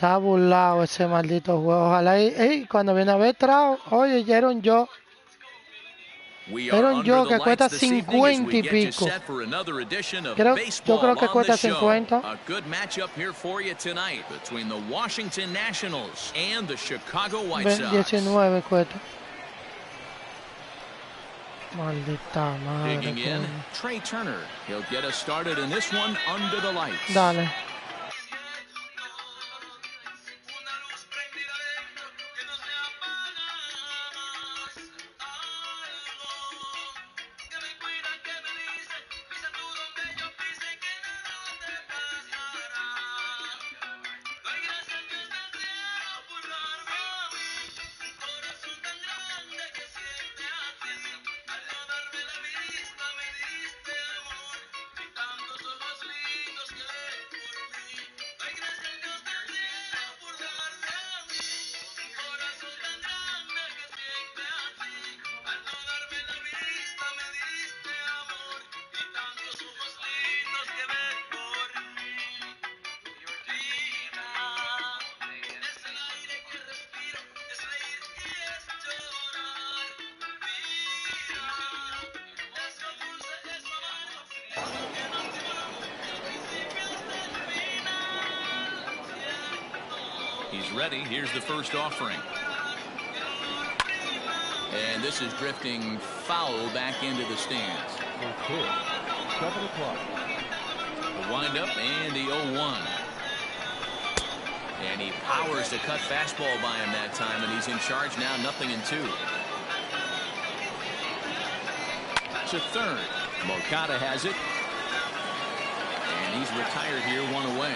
Está burlado ese maldito juego. Ojalá cuando viene a ver oye, ya era un yo. Era un yo que cuesta 50 y pico. Yo creo que cuesta 50. A good matchup here for you tonight between the Washington Nationals and the Chicago White Sox. 19 cuesta. Maldita madre. Digging in, Trey Turner. He'll get us started in this one under the lights. Dale. He's ready. Here's the first offering. And this is drifting foul back into the stands. 7 o'clock. The windup and the 0-1. And he powers to cut fastball by him that time, and he's in charge now, 0-2. To third. Moncada has it. And he's retired here, 1 away.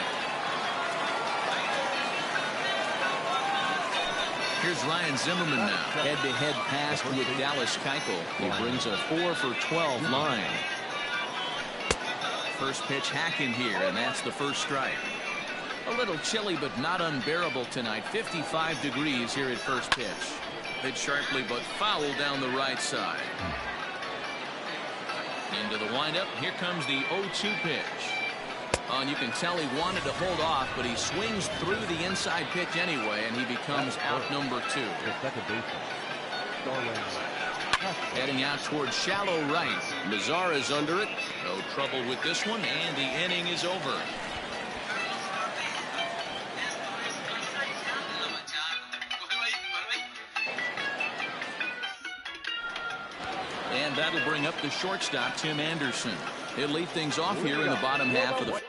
Here's Ryan Zimmerman now. Head-to-head pass with Dallas Keuchel. He brings a 4-for-12 line. First pitch hack in here, and that's the first strike. A little chilly, but not unbearable tonight. 55 degrees here at first pitch. Hit sharply, but foul down the right side. Into the windup. Here comes the 0-2 pitch. Oh, and you can tell he wanted to hold off, but he swings through the inside pitch anyway, and he becomes out number 2. Heading out towards shallow right. Mazar is under it. No trouble with this one, and the inning is over. And that'll bring up the shortstop, Tim Anderson. He'll lead things off here in the bottom half of the...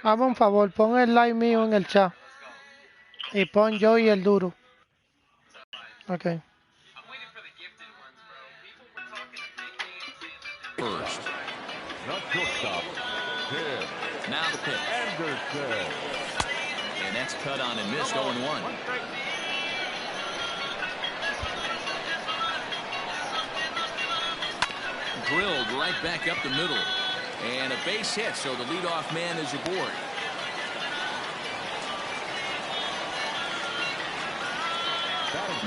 Hazme un favor, pon el like mío en el chat. Y pon yo y el duro. Ok. First. Now the pitch. Anderson. And that's cut on and missed, 0-1. Drilled right back up the middle. And a base hit, so the leadoff man is aboard.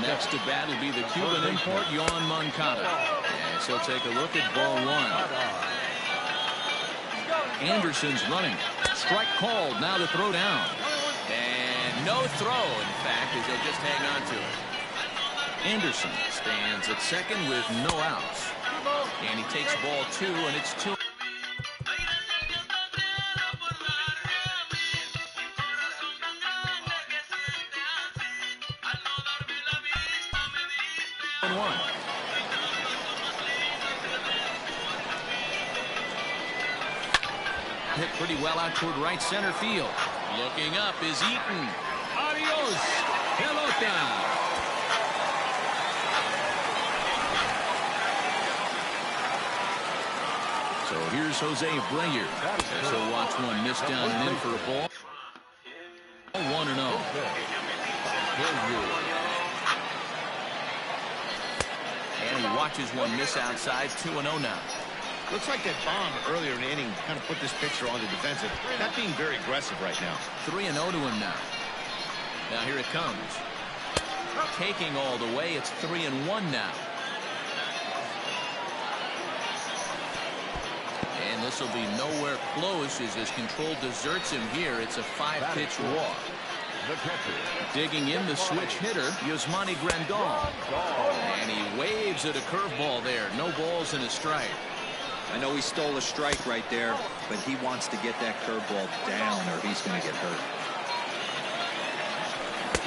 Next to bat will be the Cuban import, Yohan Moncada. And so take a look at ball 1. Anderson's running. Strike called. Now the throw down. And no throw, in fact, as they just hang on to it. Anderson stands at second with no outs. And he takes ball 2, and it's 2. Hit pretty well out toward right center field. Looking up is Eaton. Adios, pelota. So here's Jose Abreu. So watch one miss down and in for a ball. 1-0. And he watches one miss outside. 2-0 now. Looks like that bomb earlier in the inning kind of put this pitcher on the defensive. Not being very aggressive right now. 3-0 to him now. Now here it comes. Taking all the way. It's 3-1 now. And this will be nowhere close as his control deserts him here. It's a 5-pitch walk. Digging in the switch hitter, Yasmani Grandal. And he waves at a curveball there. No balls and a strike. I know he stole a strike right there, but he wants to get that curveball down or he's going to get hurt.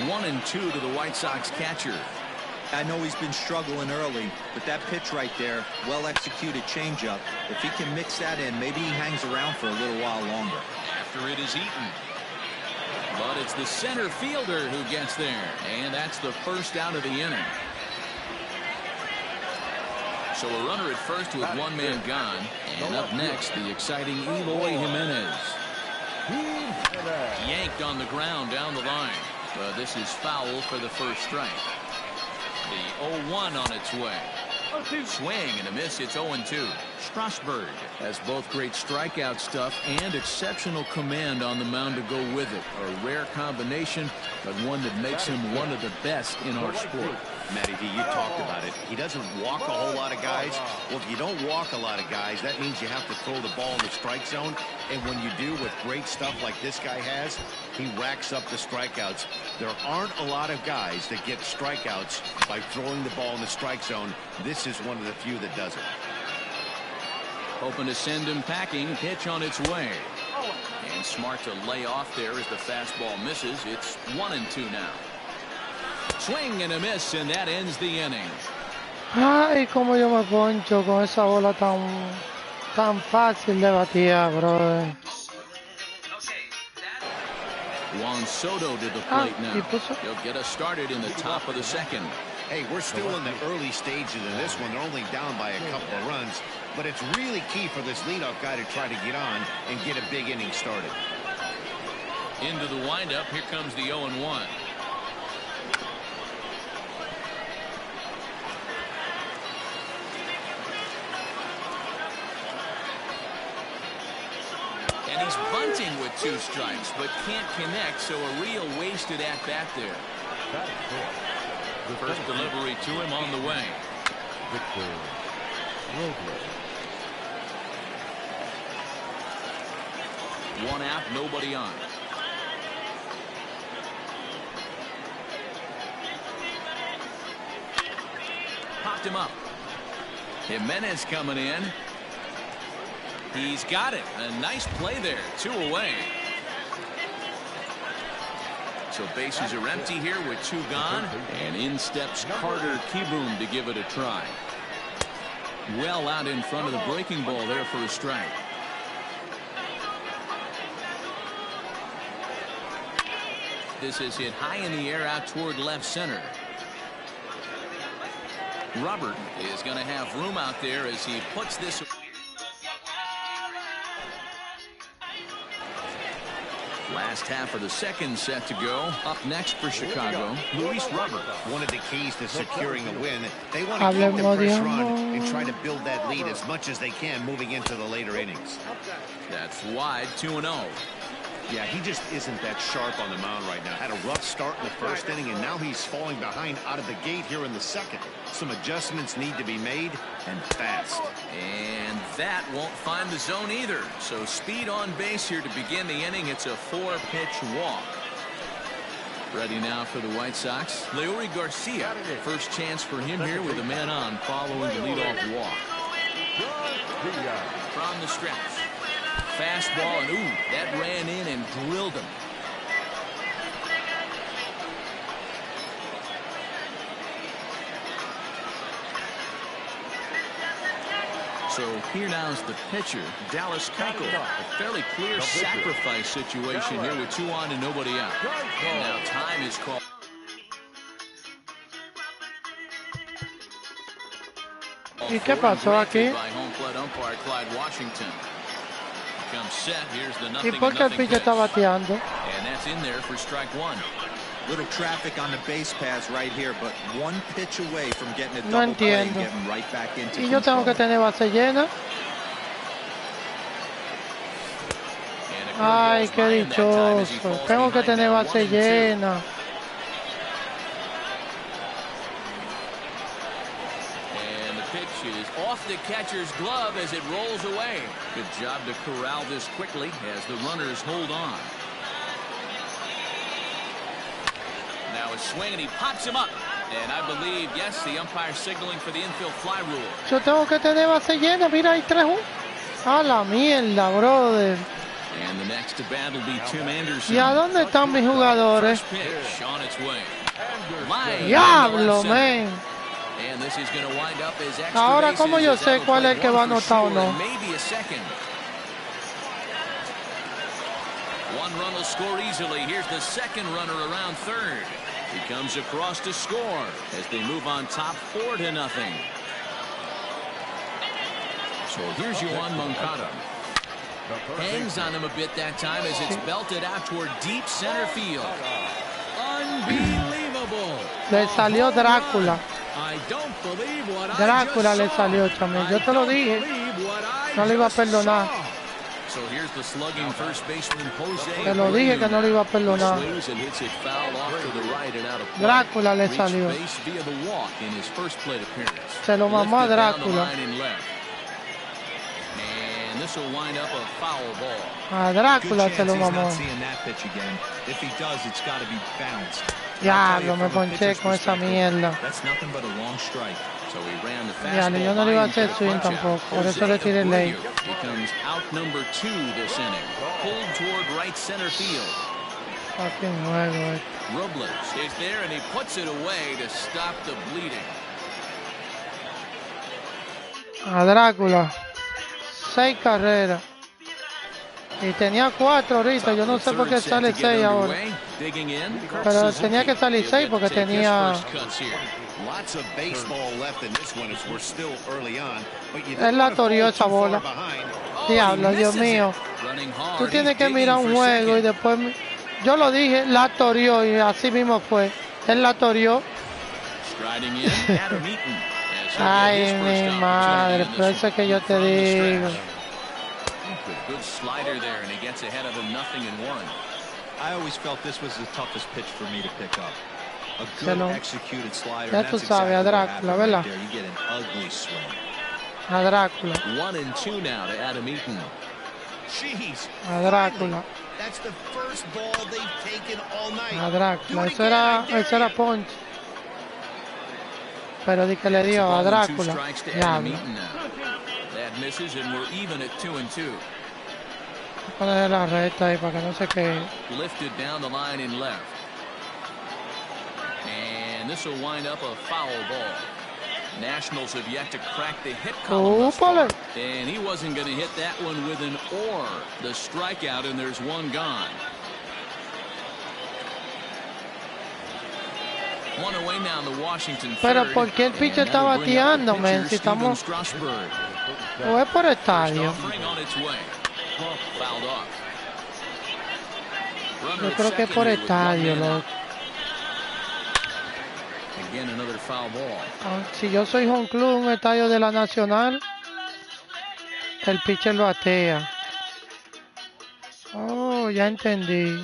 1-2 to the White Sox catcher. I know he's been struggling early, but that pitch right there, well-executed changeup. If he can mix that in, maybe he hangs around for a little while longer. After it is eaten. But it's the center fielder who gets there, and that's the first out of the inning. So a runner at first with one man gone, and up next, the exciting Eloy Jimenez. Yanked on the ground down the line. But this is foul for the first strike. The 0-1 on its way. Swing and a miss. It's 0-2. Strasburg has both great strikeout stuff and exceptional command on the mound to go with it. A rare combination, but one that makes him one of the best in our sport. Matty D, you talked about it. He doesn't walk a whole lot of guys. Well, if you don't walk a lot of guys, that means you have to throw the ball in the strike zone. And when you do with great stuff like this guy has, he racks up the strikeouts. There aren't a lot of guys that get strikeouts by throwing the ball in the strike zone. This is one of the few that does it. Hoping to send him packing. Pitch on its way. And smart to lay off there as the fastball misses. It's 1-2 now. Swing and a miss, and that ends the inning. Ay, como yo me poncho con esa bola tan fácil de batear, bro. Juan Soto to the plate now. He'll get us started in the top of the second. Hey, we're still in the early stages of this one. They're only down by a couple of runs, but it's really key for this leadoff guy to try to get on and get a big inning started. Into the windup. Here comes the 0-1. And he's bunting with 2 strikes, but can't connect, so a real wasted at-bat there. First delivery to him on the way. One out, nobody on. Popped him up. Jimenez coming in. He's got it. A nice play there. 2 away. So bases are empty here with 2 gone. And in steps Carter Kieboom to give it a try. Well out in front of the breaking ball there for a strike. This is hit high in the air out toward left center. Robert is going to have room out there as he puts this. Last half of the second set to go. Up next for Chicago, Luis Robert. One of the keys to securing a win, they want to keep the first run and try to build that lead as much as they can moving into the later innings. That's wide, 2-0. Yeah, he just isn't that sharp on the mound right now. Had a rough start in the first inning, and now he's falling behind out of the gate here in the second. Some adjustments need to be made, and fast. And that won't find the zone either. So speed on base here to begin the inning. It's a 4-pitch walk. Ready now for the White Sox. Leury Garcia. First chance for him here with a man on following the leadoff walk. From the stretch. Fastball, and ooh, that ran in and drilled him. So here now is the pitcher, Dallas Keuchel. A fairly clear sacrifice situation here with 2 on and nobody out. And now time is called. ¿Y qué pasó aquí? By home plate umpire Clyde Washington. Comes set. Here's the ¿Y por qué el pitcher está bateando? And that's in there for strike 1. Little traffic on the base pass right here, but 1 pitch away from getting a No double play and entiendo. getting right back into ¿Y yo tengo que control. tener base llena? Ay, curveballs qué by him that time as he dichoso. falls Tengo que behind tener now, base 1-2. llena. And the pitch is off the catcher's glove as it rolls away. Good job to corral this quickly as the runners hold on. Now a swing and he pops him up. And I believe, yes, the umpire signaling for the infield fly rule. Yo tengo que tener base llena. Mira, hay 3-1. A la mierda, brother. And the next to bat will be Tim Anderson. ¿Y a dónde están mis jugadores? First pitch on its way. Line Diablo, into left center. man. And this is going to wind up as extra Ahora, bases, ¿cómo yo as sé that'll cuál play es el que va a one for anotar o sure, no? and maybe a second. One run will score easily. Here's the second runner around third. He comes across to score as they move on top 4-0. So here's Yohan Moncada. Hangs on him a bit that time as it's belted out toward deep center field. Unbelievable. Le salió Drácula. I don't believe what Drácula I le just saw. salió, chame. Yo te lo dije. I No le iba a just perdonar. saw. So here's the slugging first baseman Jose. Te lo dije que no le iba a perdonar. Swings and hits it foul off to the right and out of play. Drácula le Reached salió. base via the walk in his first plate appearance. Se lo mamó a Lifted down the Drácula. line and left. And this will wind up a foul ball. A Drácula se lo He's mamó. not seeing that pitch again. If he does, it's got to be bounced. Diablo, me ponché con esa mierda. That's nothing but a long strike. So he ran the Diablo, yo fastball no le iba a by him hacer for the swing punch-out. tampoco. Por eso le Jose tiré ley. Abreu becomes out number 2 this inning. Pulled toward right center field. Fucking juego, Robles is there and he puts it away to stop the bleeding. A Drácula. 6 carreras. Y tenía 4 ahorita. Yo no sé por qué sale 6 ahora. Pero tenía que salir 6 porque tenía... Lots of baseball left in this one as we're still early on, but you Él la torió esa bola. Diablo, Dios mío. Tú tienes que mirar un juego y después... Yo lo dije, la torió y así mismo fue. Él la torió. Ay, mi madre, por eso es que yo te digo. Good slider there, and he gets ahead of him 0-1. I always felt this was the toughest pitch for me to pick up. A Se good lo- executed slider. Ya That's tú sabes, a exactly what Drácula, happened right ¿verdad? there. You get an ugly swing. A Drácula, 1-2 now to Adam Eaton. Jeez, a Drácula, that's the first ball they've taken all night. a Do Drácula. it Eso again, era, I dare eso era you. punch. Pero di que le dio a Ball and 2 Drácula. strikes to Adam Diablo. Eaton now. That misses, and we're even at 2-2. Poner la recta ahí para que no se quede. Lifted down the line in left. And this will wind up a foul ball. Nationals have yet to crack the hit column thus far. Úpale. And he wasn't going to hit that one with an or. The strikeout, and there's one gone. One away now in the Washington Pero third. ¿por qué el pitcher And está that'll bring up the bateando, man? pitcher, Si estamos... Steven Strasburg. O es por First estadio. offering on its way. Fouled off. Runner Yo at creo que es second por here with estadio, one man out. loco. Again, another foul ball. Ah, si yo soy home club, un estadio de la Nacional, el pitcher lo batea. Oh, ya entendí.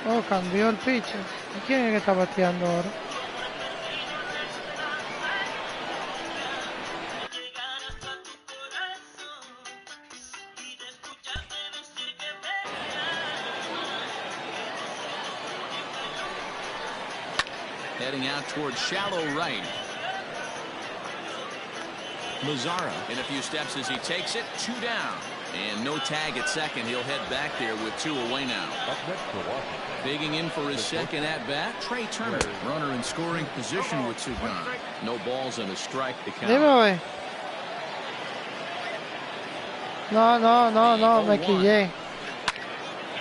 Oh, cambió el pitcher. ¿Y quién es que está bateando ahora? Heading out towards shallow right. Mazzara in a few steps as he takes it. 2 down. And no tag at second. He'll head back there with 2 away now. Up next for Washington. Digging in for his second at-bat, Trey Turner. Runner in scoring position with 2 gone. No balls and a strike to count. Dime, güey. No, me quillé.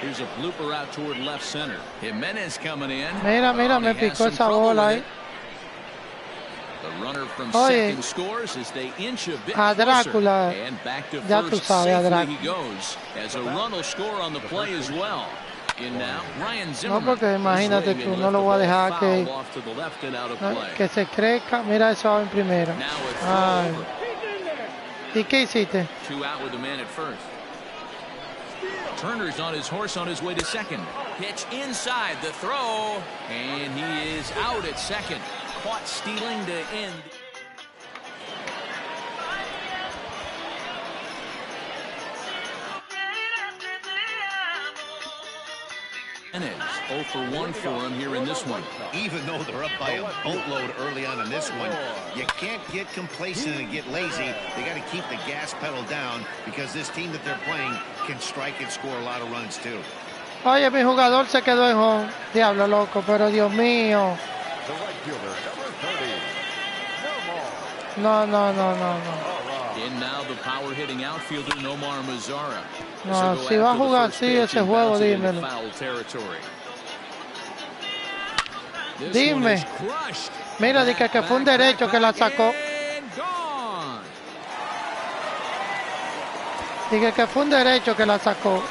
Here's a blooper out toward left center. Jimenez coming in. Mira, Oh, me he has picó some esa trouble bola with ahí. it. The runner from Oye. second scores as they inch a bit A closer. Drácula. And back to Ya tú first sabes, a safely Drácula. he goes as a run will score on the play as well. In now, Ryan No, Zimmerman. porque imagínate tú, no lo voy a dejar que, Foul off to the left and out of play. que se crezca. Mira eso en primera. Now a throw Ay, over. ¿Y qué hiciste? 2 out with the man at first. Turner's on his horse on his way to second. Pitch inside the throw, and he is out at second. Caught stealing to end. Is 0 for 1 for him here in this one. Even though they're up by a boatload early on in this one, you can't get complacent and get lazy. They got to keep the gas pedal down because this team that they're playing can strike and score a lot of runs too. Oye, mi jugador se quedó en home. Diablo loco, pero Dios mío. The right fielder, number 30. No. And now the power hitting outfielder Nomar Mazara. No, si va a jugar así ese juego, dímelo. Dime. Mira, dije que fue un derecho que la sacó. Dije que fue un derecho que la sacó.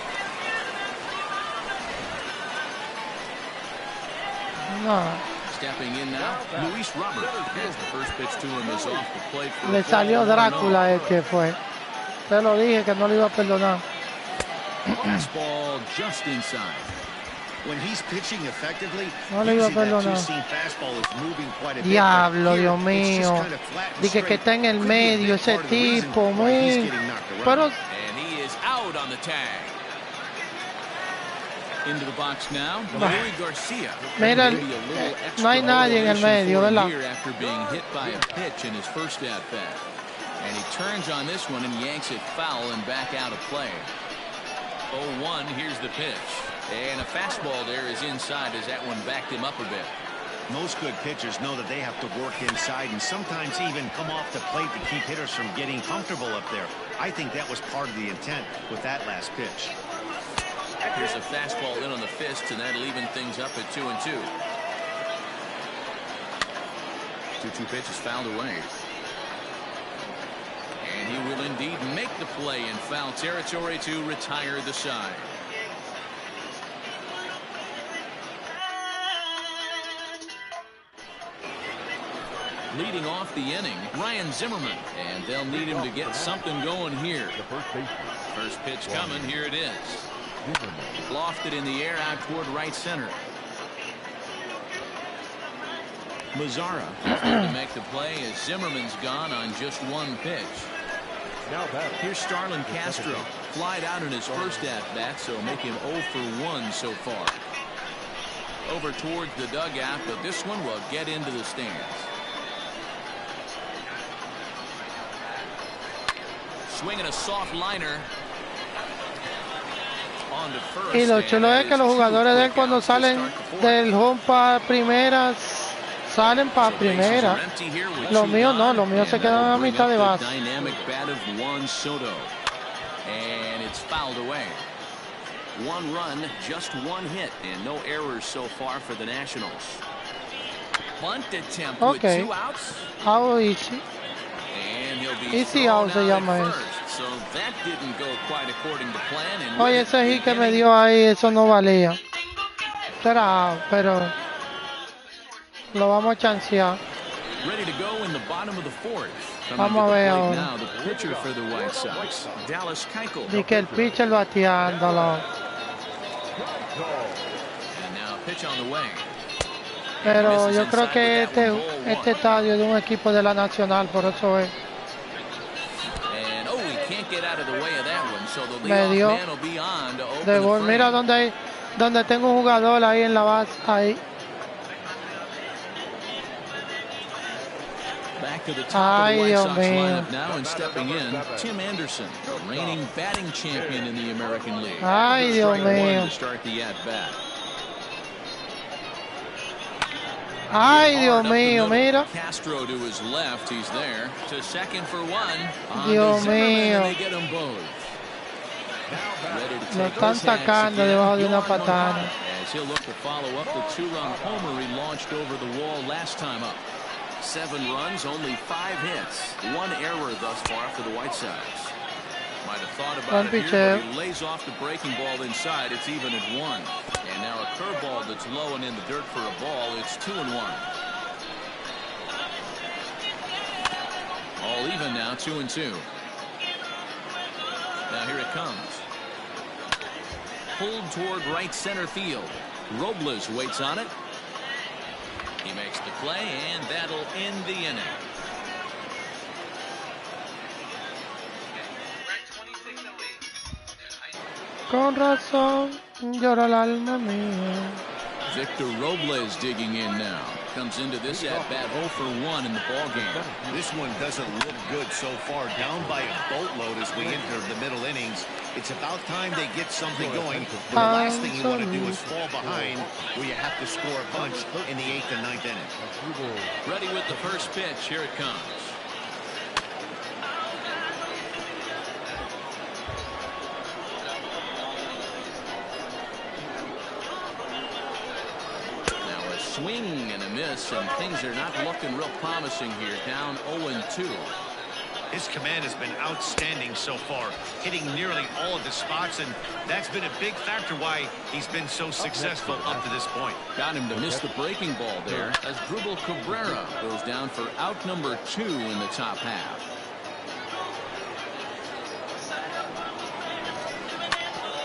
No. Le salió Drácula el que fue. Te lo dije que no le iba a perdonar. Fastball just inside. When he's pitching effectively, no le iba a perdonar. Diablo, Dios mío. Dije que está en el medio ese tipo, man. Pero and he is out on the tag. Into the box now, Garcia. Mira, no hay nadie en el medio, ¿verdad? After being hit by a pitch in his first at bat. And he turns on this one and yanks it foul and back out of play. 0-1, here's the pitch. And a fastball there is inside as that one backed him up a bit. Most good pitchers know that they have to work inside and sometimes even come off the plate to keep hitters from getting comfortable up there. I think that was part of the intent with that last pitch. Here's a fastball in on the fist, and that'll even things up at 2-2. 2-2 pitch is fouled away. And he will indeed make the play in foul territory to retire the side. Leading off the inning, Ryan Zimmerman, and they'll need him to get something going here. First pitch coming, here it is. Lofted in the air out toward right center. Mazara to make the play as Zimmerman's gone on just one pitch. Here's Starlin Castro, flied out in his first at-bat, so make him 0 for 1 so far. Over towards the dugout, but this one will get into the stands. Swinging a soft liner. Y lo chulo es que los jugadores de él cuando salen del home para primera salen para primera. Los míos no, los míos se quedan a mitad de base. And it's fouled away. 1 run, just 1 hit, and no errors so far for the Nationals. Bunt attempt with 2 outs. How easy. And he'll be Easy out se llama eso. So that didn't go quite according to plan. And oye, ese hit que me dio ahí, eso no valía. Pero lo vamos a chancear. Ready to go in the bottom of the 4th. Vamos a ver ahora. Now the pitcher for the White Sox, Dallas Keuchel. Dice que el pitcher bateándolo. And now pitch on the way. Pero yo creo que este estadio es de un equipo de la Nacional, por eso es. Me dio de gol. Mira donde tengo un jugador ahí en la base. Ahí. Ay, Dios mío. Ay, Dios mío. Ay, Dios mío, mira. Castro to his left, he's there to second for 1. Dios mío. Lo están sacando debajo de una patada. As he'll look to follow up the 2-run homer he launched over the wall last time up. 7 runs, only 5 hits, 1 error thus far for the White Sox. Might have thought about it here, but he lays off the breaking ball inside. It's even at 1. And now a curveball that's low and in the dirt for a ball. It's 2-1. All even now, 2-2. Now here it comes. Pulled toward right center field. Robles waits on it. He makes the play, and that'll end the inning. Con razón, llora el alma mía. Victor Robles digging in now. Comes into this at-bat 0 for 1 in the ballgame. This one doesn't look good so far. Down by a boatload as we enter the middle innings. It's about time they get something going. The last thing you want to do is fall behind where you have to score a bunch in the 8th and 9th inning. Ready with the first pitch. Here it comes. Swing and a miss, and things are not looking real promising here. Down 0-2. His command has been outstanding so far, hitting nearly all of his spots, and that's been a big factor why he's been so successful up to this point. Got him to miss the breaking ball there as Drupal Cabrera goes down for out number 2 in the top half.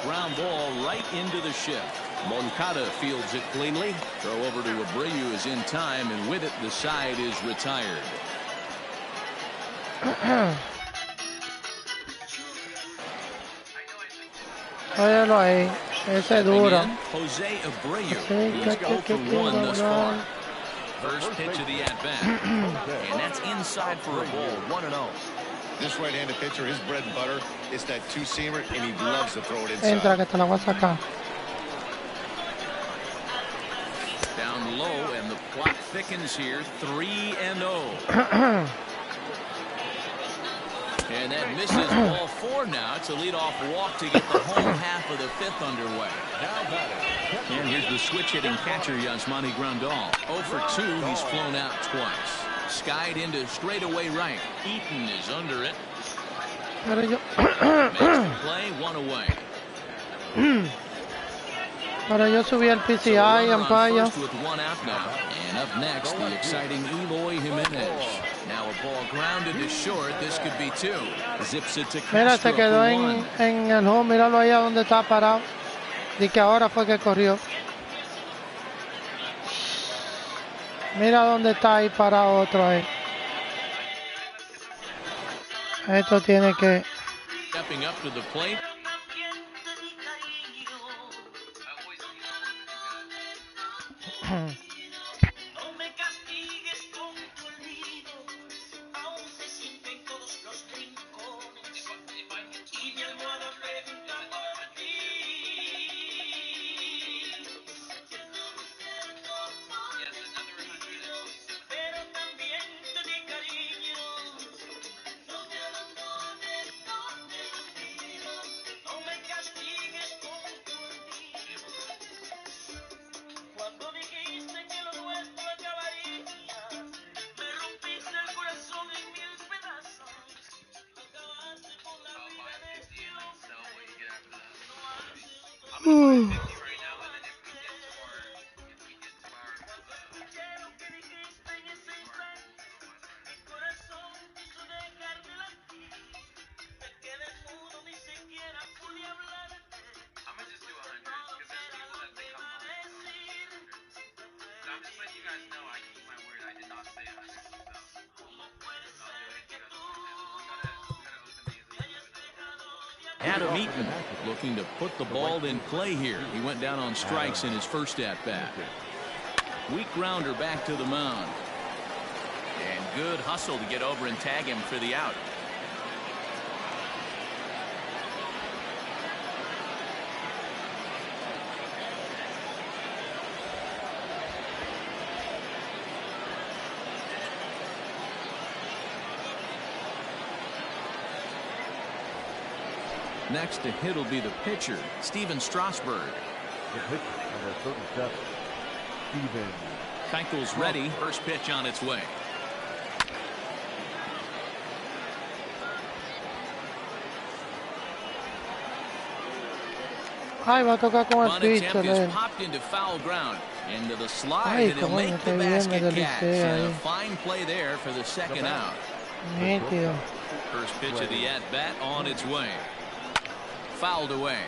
Ground ball right into the shift. Moncada fields it cleanly. Throw over to Abreu is in time, and with it the side is retired. Óyelo ahí, ese duro. Jose Abreu, he's 0 for 1 thus far. First pitch of the at-bat, and that's inside for a ball, 1-0. This right-handed pitcher, his bread and butter is that two-seamer, and he loves to throw it inside. Entra que te la voy a sacar. Down low, and the clock thickens here, 3-0. And that misses ball 4 now. It's a leadoff walk to get the home half of the 5th underway. And here's the switch-hitting catcher, Yasmani Grandal. 0 for 2, he's flown out twice. Skied into straightaway right. Eaton is under it. Makes the play, 1 away. Para yo subí al PCI en Paya. With 1 out now. And up next, the exciting Eloy Jimenez. Now a ball grounded to short. This could be 2. Zips it to Castro. Mira, se quedó en el home. Míralo allá donde está parado. Y que ahora fue que corrió. Mira dónde está ahí parado otro ahí. Esto tiene que... Stepping up to the plate. Adam Eaton looking to put the ball in play here. He went down on strikes in his first at-bat. Weak grounder back to the mound. And good hustle to get over and tag him for the out. Next to hit will be the pitcher, Steven Strasburg. The pitcher, number 37, Steven. Keuchel's ready. First pitch on its way. Ay, va a tocar con el Bunt attempt pitcher. is popped into foul ground. Into the slide, and he'll make the basket catch. And a fine play there for the second out. Nítido. First pitch of the at-bat on its way. fouled away.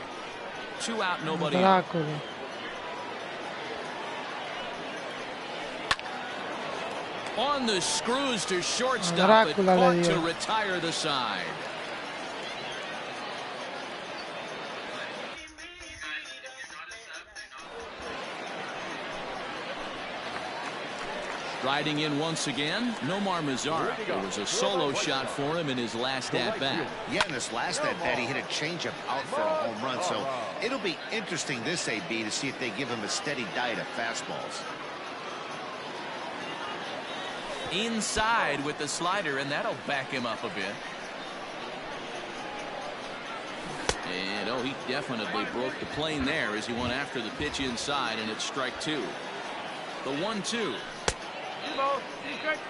2 out, nobody on. Drácula. On the screws to shortstop, but caught to retire the side. Riding in once again, Nomar Mazara. There was a solo shot for him in his last at-bat. Yeah, in his last at-bat, he hit a changeup out for a home run. So it'll be interesting this AB to see if they give him a steady diet of fastballs. Inside with the slider, and that'll back him up a bit. And, oh, he definitely broke the plane there as he went after the pitch inside, and it's strike 2. The 1-2.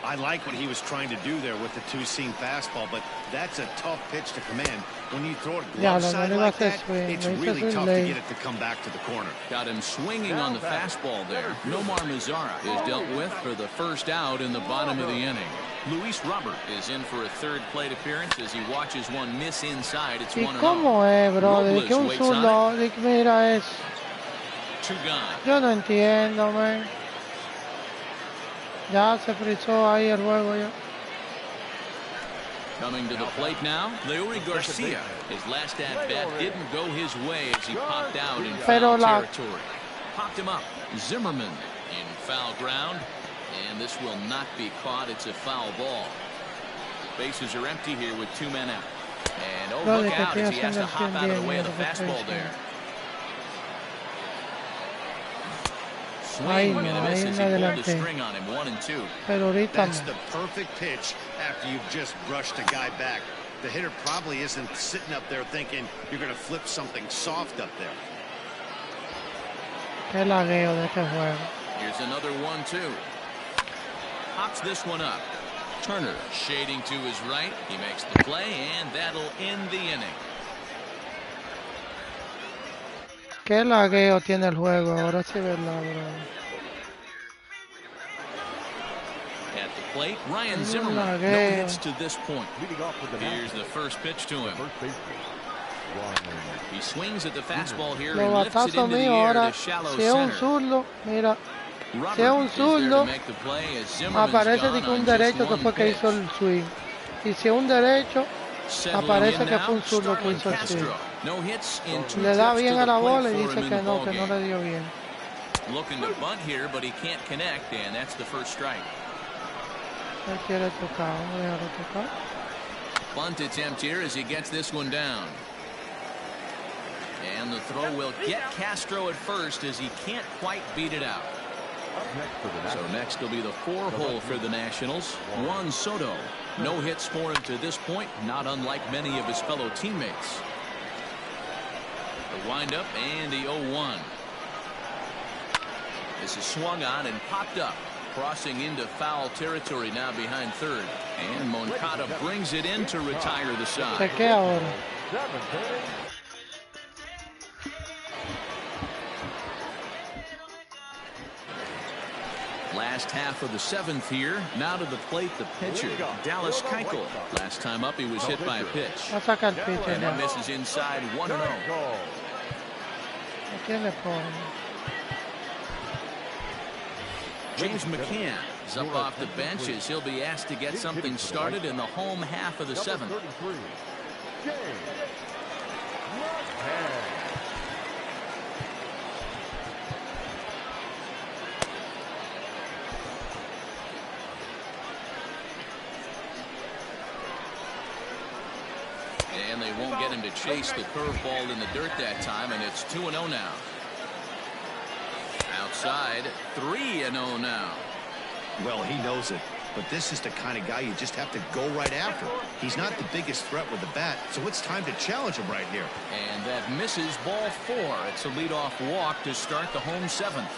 I like what he was trying to do there with the two-seam fastball, but that's a tough pitch to command. When you throw it glove side like that, it's really tough to get it to come back to the corner. Got him swinging on the fastball there. Nomar Mazara is dealt with for the first out in the bottom of the inning. Luis Robert is in for a third plate appearance as he watches one miss inside. It's 1-0. ¿Cómo es, brother? Que un zurdo, mira eso. 2 gone. Yo no entiendo, man. Ya se frizó ahí el juego ya. Coming to the plate now, Leury Garcia. His last at-bat didn't go his way as he popped out in foul territory. Popped him up. Zimmerman in foul ground. And this will not be caught. It's a foul ball. Bases are empty here with 2 men out. And oh, look out as he has to hop out of the way of the fastball there. Swing and a miss as he pulled the string on him. 1-2. That's the perfect pitch after you've just brushed a guy back. The hitter probably isn't sitting up there thinking you're going to flip something soft up there. Qué lagueo de este juego. Here's another 1-2. Pops this one up. Turner shading to his right. He makes the play, and that'll end the inning. Qué lagueo tiene el juego, ahora sí verdad, bro. At the plate, Ryan Zimmerman, no hits to this point. Here's the first pitch to him. He swings at the fastball here and lifts it into the air to shallow center. Si es un zurdo, mira, si es un zurdo, aparece de que un derecho que fue que hizo el swing. Y si es un derecho, aparece que fue un zurdo que hizo el swing. Le da bien a la bola y dice que no le dio bien. Looking to bunt here, but he can't connect, and that's the first strike. Él quiere tocar, vamos a dejarlo tocar. Bunt attempt here as he gets this one down. And the throw will get Castro at first as he can't quite beat it out. So next will be the 4-hole for the Nationals. Juan Soto. No hits for him to this point, not unlike many of his fellow teammates. The windup and the 0-1. This is swung on and popped up. Crossing into foul territory now behind third. And Moncada brings it in to retire the side. Last half of the 7th here. Now to the plate, the pitcher, Dallas Keuchel. Last time up, he was hit by a pitch. And that misses inside 1-0. James McCann is up off the bench as he'll be asked to get something started in the home half of the 7th. And they won't get him to chase the curveball in the dirt that time, and it's 2-0 now. Outside, 3-0 now. Well, he knows it, but this is the kind of guy you just have to go right after. He's not the biggest threat with the bat, so it's time to challenge him right here. And that misses ball 4. It's a leadoff walk to start the home 7th.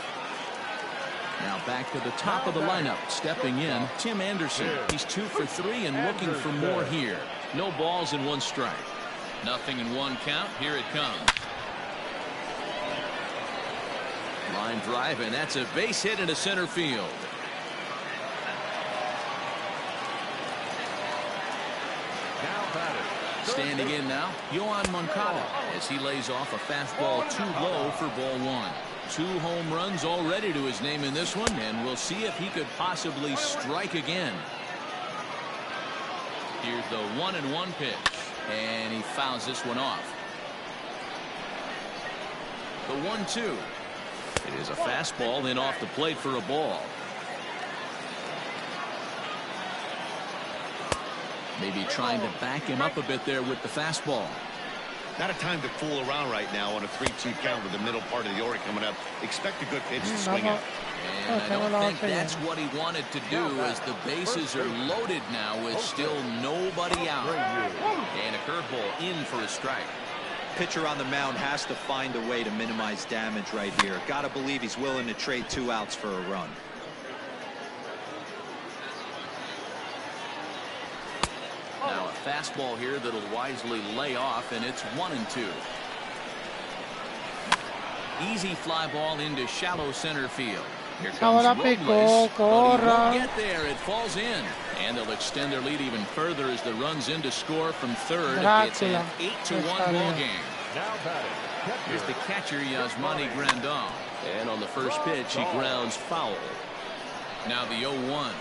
Now back to the top of the lineup, stepping in, Tim Anderson. He's 2 for 3 and looking for more here. No balls and 1 strike. Nothing in 1 count. Here it comes. Line drive, and that's a base hit into center field. Standing in now, Yohan Moncada, as he lays off a fastball too low for ball one. 2 home runs already to his name in this one, and we'll see if he could possibly strike again. Here's the 1-1 pitch, and he fouls this one off. The 1-2. It is a fastball in off the plate for a ball. Maybe trying to back him up a bit there with the fastball. Not a time to fool around right now on a 3-2 count with the middle part of the order coming up. Expect a good pitch to swing at. And I don't think that's what he wanted to do, as the bases are loaded now with still nobody out. And a curveball in for a strike. Pitcher on the mound has to find a way to minimize damage right here. Gotta believe he's willing to trade 2 outs for a run. Now a fastball here that'll wisely lay off, and it's 1-2. Easy fly ball into shallow center field. Here comes Robles, but he won't get there. It falls in, and they'll extend their lead even further as the runs in to score from third. It's an 8-1 ball game. Here's the catcher, Yasmani Grandal, and on the first pitch he grounds foul. Now the 0-1.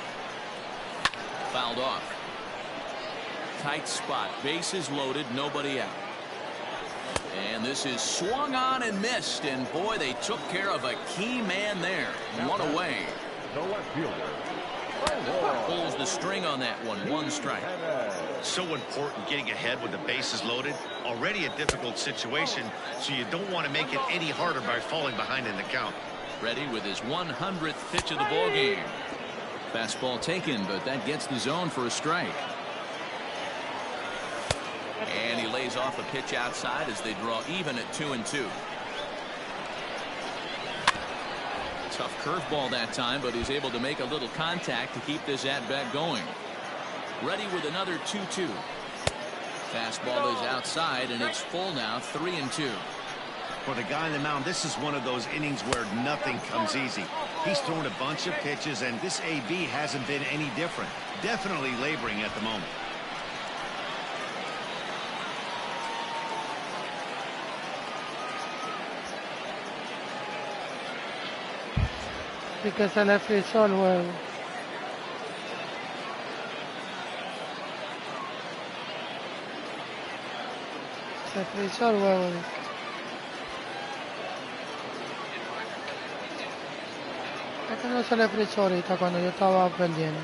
Fouled off. Tight spot, bases loaded, nobody out. And this is swung on and missed, and boy, they took care of a key man there. 1 away. Pulls the string on that one. 1 strike. So important getting ahead with the bases loaded. Already a difficult situation, so you don't want to make it any harder by falling behind in the count. Ready with his 100th pitch of the ball game. Fastball taken, but that gets the zone for a strike. And he lays off a pitch outside as they draw even at 2-2. Tough curveball that time, but he's able to make a little contact to keep this at-bat going. Ready with another 2-2. Fastball is outside, and it's full now, 3-2. For the guy on the mound, this is one of those innings where nothing comes easy. He's thrown a bunch of pitches, and this AB hasn't been any different. Definitely laboring at the moment. Y que se le frizó el huevo. Se frizó el huevo. Este no se le frizó ahorita cuando yo estaba perdiendo.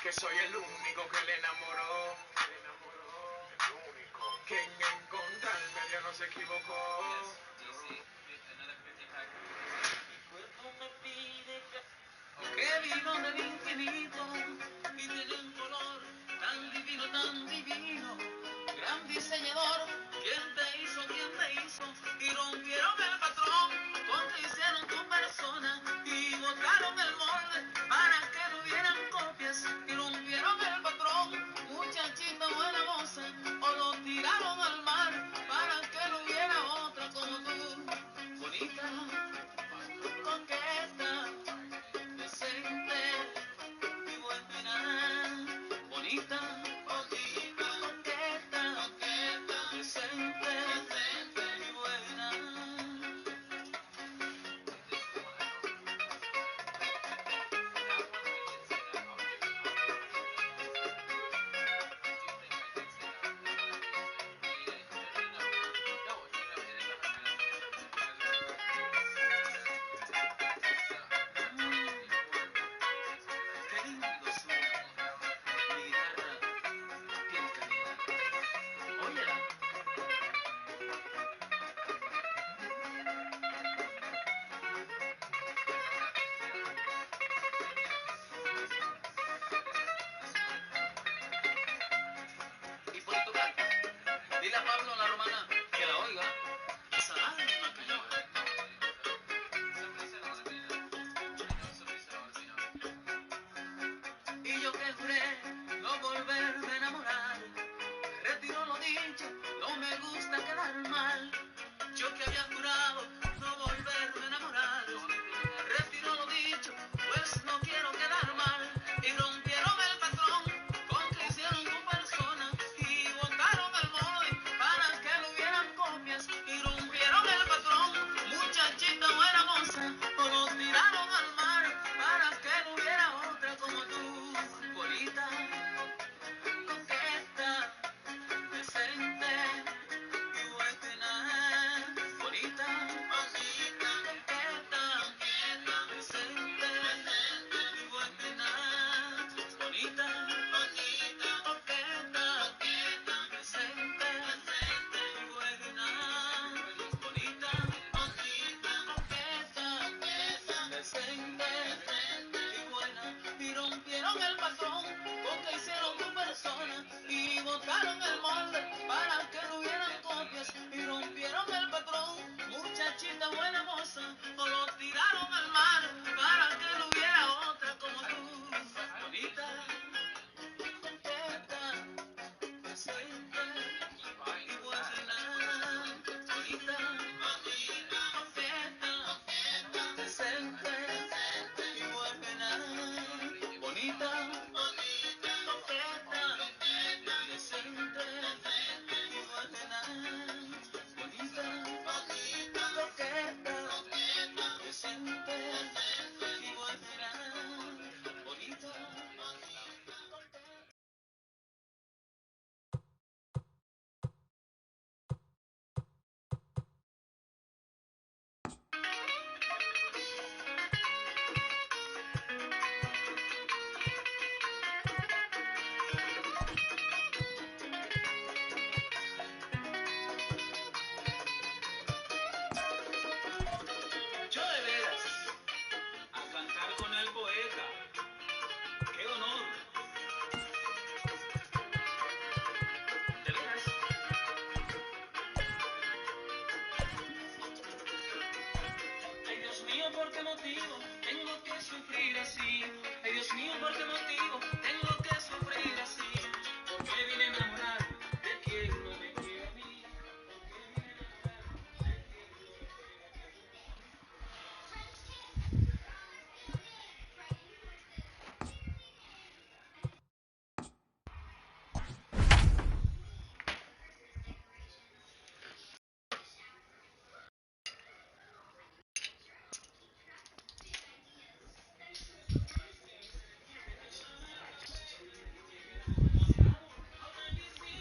Que soy el único que le enamoró, que en encontrarme Dios no se equivocó. Mi cuerpo me pide que vivo del infinito y tiene un color tan divino, gran diseñador. ¿Quién te hizo? Y rompieron el patrón, contrahicieron tu persona y botaron el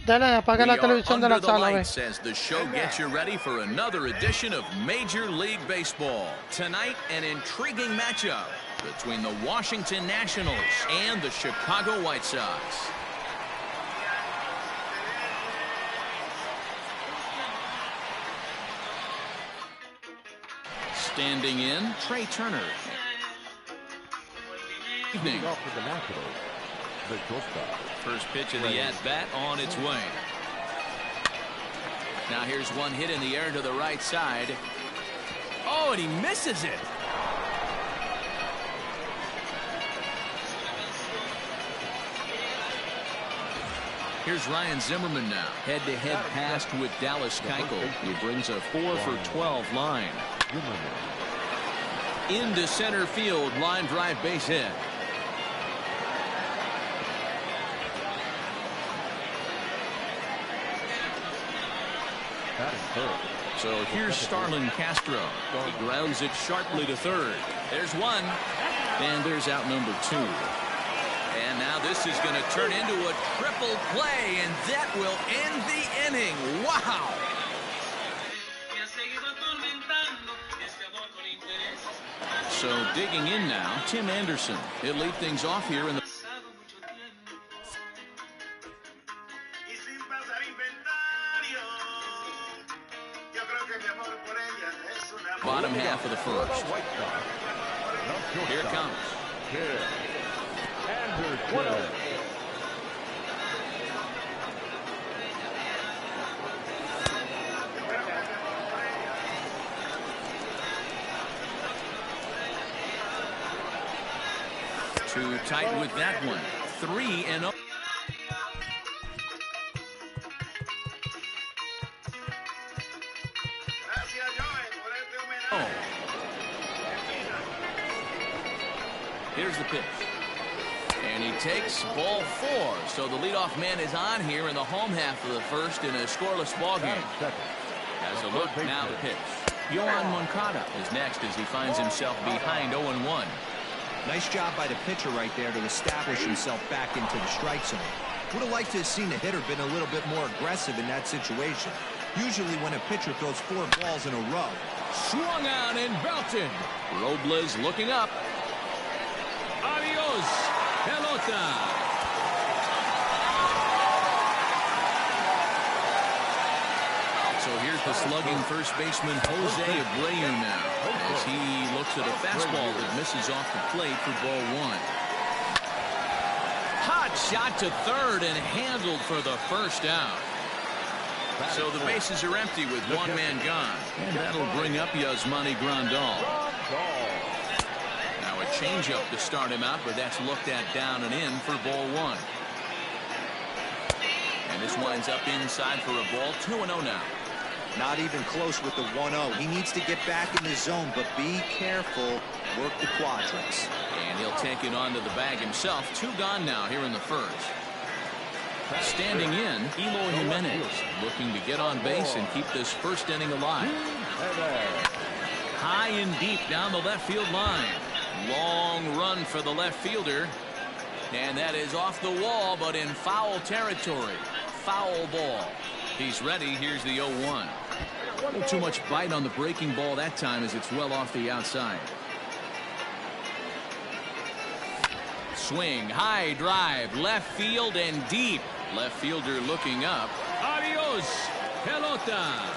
Dale, apaga la televisión de la sala, ve. As the show gets you ready for another edition of Major League Baseball. Tonight, an intriguing matchup between the Washington Nationals and the Chicago White Sox. Standing in, Trey Turner. Evening. First pitch of the at-bat on its way. Now here's one hit in the air to the right side. Oh, and he misses it. Here's Ryan Zimmerman now. Head-to-head pass with Dallas Keuchel, who brings a 4 for 12 line. Into center field, line drive base hit. So here's Starlin Castro. He grounds it sharply to third. There's one, and there's out number 2. And now this is going to turn into a triple play, and that will end the inning. Wow! So digging in now, Tim Anderson. He'll lead things off here in the bottom half of the first. Here it comes. Anderson. 2 tight with that one. 3-0. Here's the pitch. And he takes ball 4. So the leadoff man is on here in the home half of the first in a scoreless ball game. Has a look now the pitch. Yohan Moncada is next as he finds himself behind 0-1. Nice job by the pitcher right there to establish himself back into the strike zone. Would have liked to have seen the hitter been a little bit more aggressive in that situation. Usually when a pitcher throws 4 balls in a row. Swung out and belted. Robles looking up. Adios, pelota. So here's the slugging first baseman Jose Abreu now, as he looks at a fastball that misses off the plate for ball 1. Hot shot to third and handled for the first out. So the bases are empty with one man gone, and that'll bring up Yasmani Grandal. Now a changeup to start him out, but that's looked at down and in for ball 1. And this winds up inside for a ball. 2-0 now. Not even close with the 1-0. He needs to get back in the zone, but be careful. Work the quadrants. And he'll take it onto the bag himself. 2 gone now here in the first. Standing in, Eloy Jimenez looking to get on base and keep this first inning alive. High and deep down the left field line. Long run for the left fielder. And that is off the wall, but in foul territory. Foul ball. He's ready. Here's the 0-1. A little too much bite on the breaking ball that time as it's well off the outside. Swing, high drive, left field and deep. Left fielder looking up. Adios, pelota.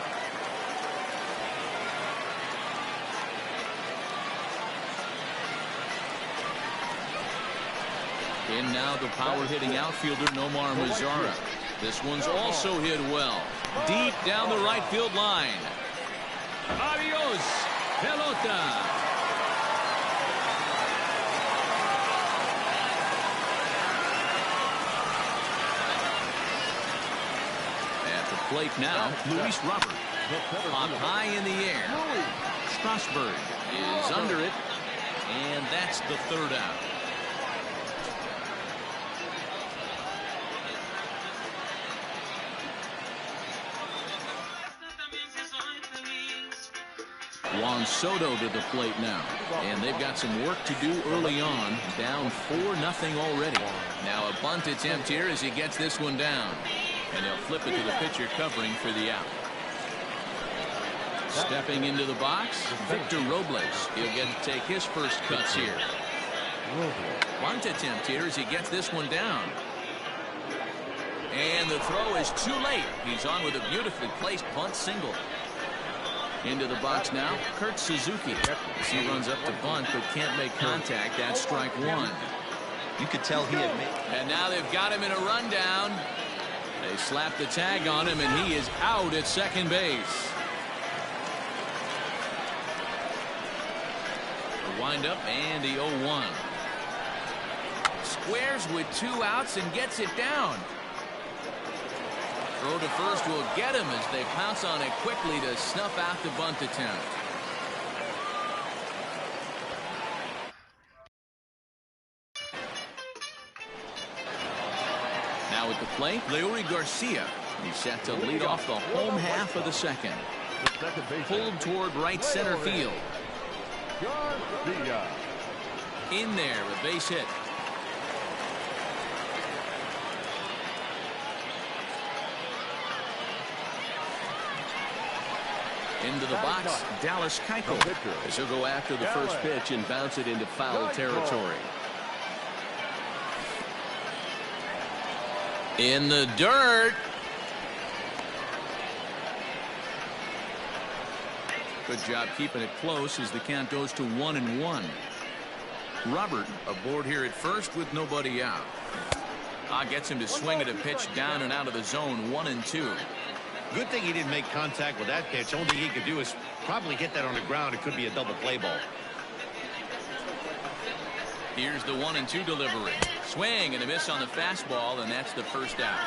In now the power hitting outfielder Nomar Mazara. This one's also hit well. Deep down the right field line. Adios, pelota. At the plate now, Luis Robert. Up high in the air. Strasburg is under it. And that's the third out. Juan Soto to the plate now, and they've got some work to do early on. Down 4-0 already. Now a bunt attempt here as he gets this one down, And they'll flip it to the pitcher covering for the out. Stepping into the box, Victor Robles. He'll get to take his first cuts here. Bunt attempt here as he gets this one down. And the throw is too late. He's on with a beautifully placed bunt single. Into the box now, Kurt Suzuki. As he runs up to bunt but can't make contact. That's strike one. You could tell he had made. And now they've got him in a rundown. They slap the tag on him, and he is out at second base. The windup and the 0-1. Squares with 2 outs and gets it down. Throw to first will get him as they pounce on it quickly to snuff out the bunt attempt. Now at the plate, Leury Garcia. He's set to lead off the home half of the second. Pulled toward right center field. In there, a base hit. Into the box, Dallas Keuchel. As he'll go after the first pitch and bounce it into foul territory. In the dirt. Good job keeping it close as the count goes to 1-1. Robert aboard here at first with nobody out. Gets him to swing at a pitch down and out of the zone. 1-2. Good thing he didn't make contact with that pitch. Only thing he could do is probably hit that on the ground. It could be a double play ball. Here's the 1-2 delivery. Swing and a miss on the fastball, and that's the first out.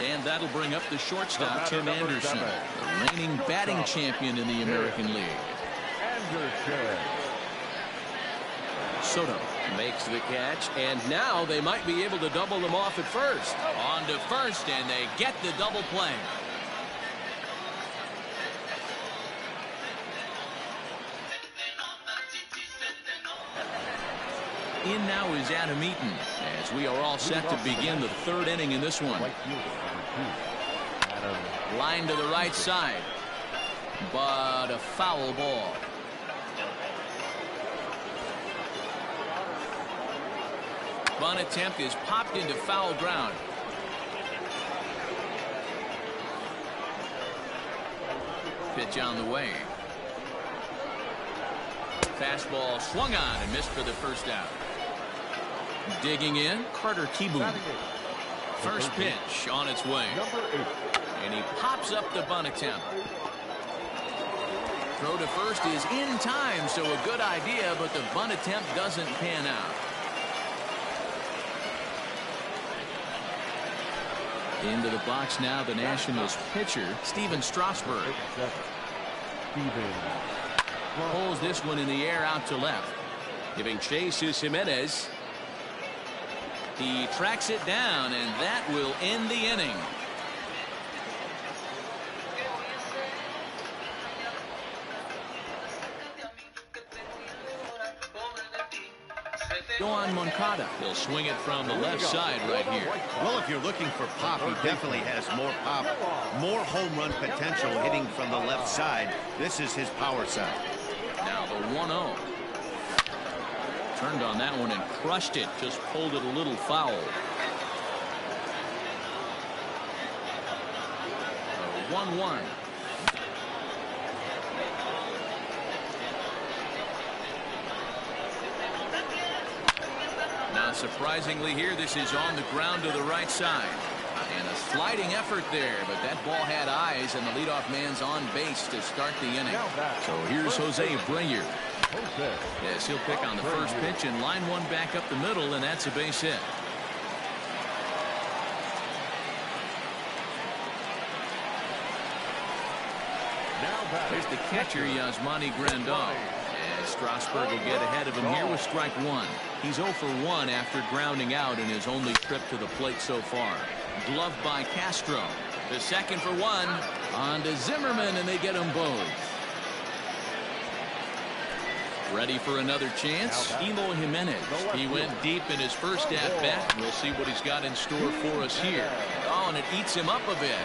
And that'll bring up the shortstop, Tim Anderson, the reigning batting champion in the American League. Soto makes the catch, and now they might be able to double them off at first. On to first, and they get the double play. In now is Adam Eaton, as we are all set to begin the third inning in this one. Line to the right side, but a foul ball. Bunt attempt is popped into foul ground. Pitch on the way. Fastball swung on and missed for the first out. Digging in, Carter Kieboom. First pitch on its way. And he pops up the bunt attempt. Throw to first is in time, so a good idea, but the bunt attempt doesn't pan out. Into the box now, the Nationals pitcher, Steven Strasburg. Pulls this one in the air out to left. Giving chase to Jimenez. He tracks it down, and that will end the inning. Yoan Moncada. He'll swing it from the left side right here. Well, if you're looking for pop, he definitely has more pop, more home run potential hitting from the left side. This is his power side. Now the 1-0. Turned on that one and crushed it. Just pulled it a little foul. 1-1. Now surprisingly here, this is on the ground to the right side. And a sliding effort there, but that ball had eyes, and the leadoff man's on base to start the inning. So here's Jose Abreu. Yes, he'll pick on the first pitch and line one back up the middle, and that's a base hit. There's the catcher, Yasmani Grandal. And Strasburg will get ahead of him here with strike one. He's 0 for 1 after grounding out in his only trip to the plate so far. Gloved by Castro. The second for 1. On to Zimmerman, and they get them both. Ready for another chance? Eloy Jimenez. He went deep in his first at-bat. We'll see what he's got in store for us here. Oh, and it eats him up a bit.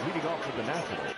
Leading off for the Nationals.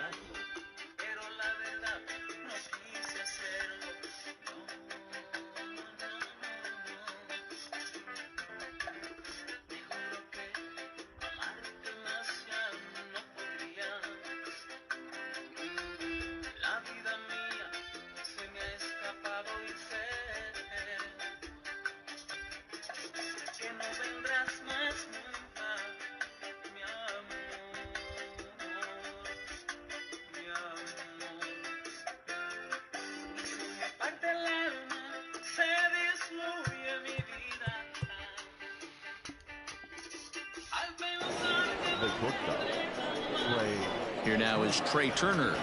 Here now is Trey Turner.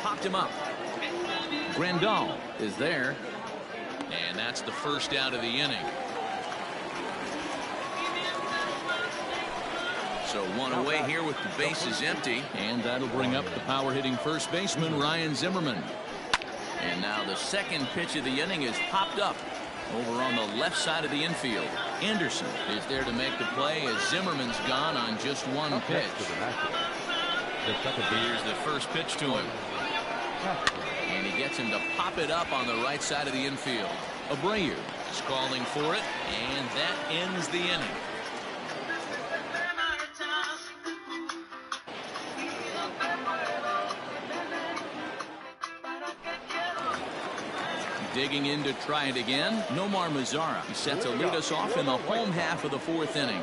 Popped him up. Grandal is there. And that's the first out of the inning. So one away here with the bases empty. And that'll bring up the power hitting first baseman Ryan Zimmerman. And now the second pitch of the inning is popped up over on the left side of the infield. Anderson is there to make the play as Zimmerman's gone on just one pitch. Here's the first pitch to him. And he gets him to pop it up on the right side of the infield. Abreu is calling for it, and that ends the inning. Digging in to try it again, Nomar Mazara. He set to lead us off in the home half of the fourth inning.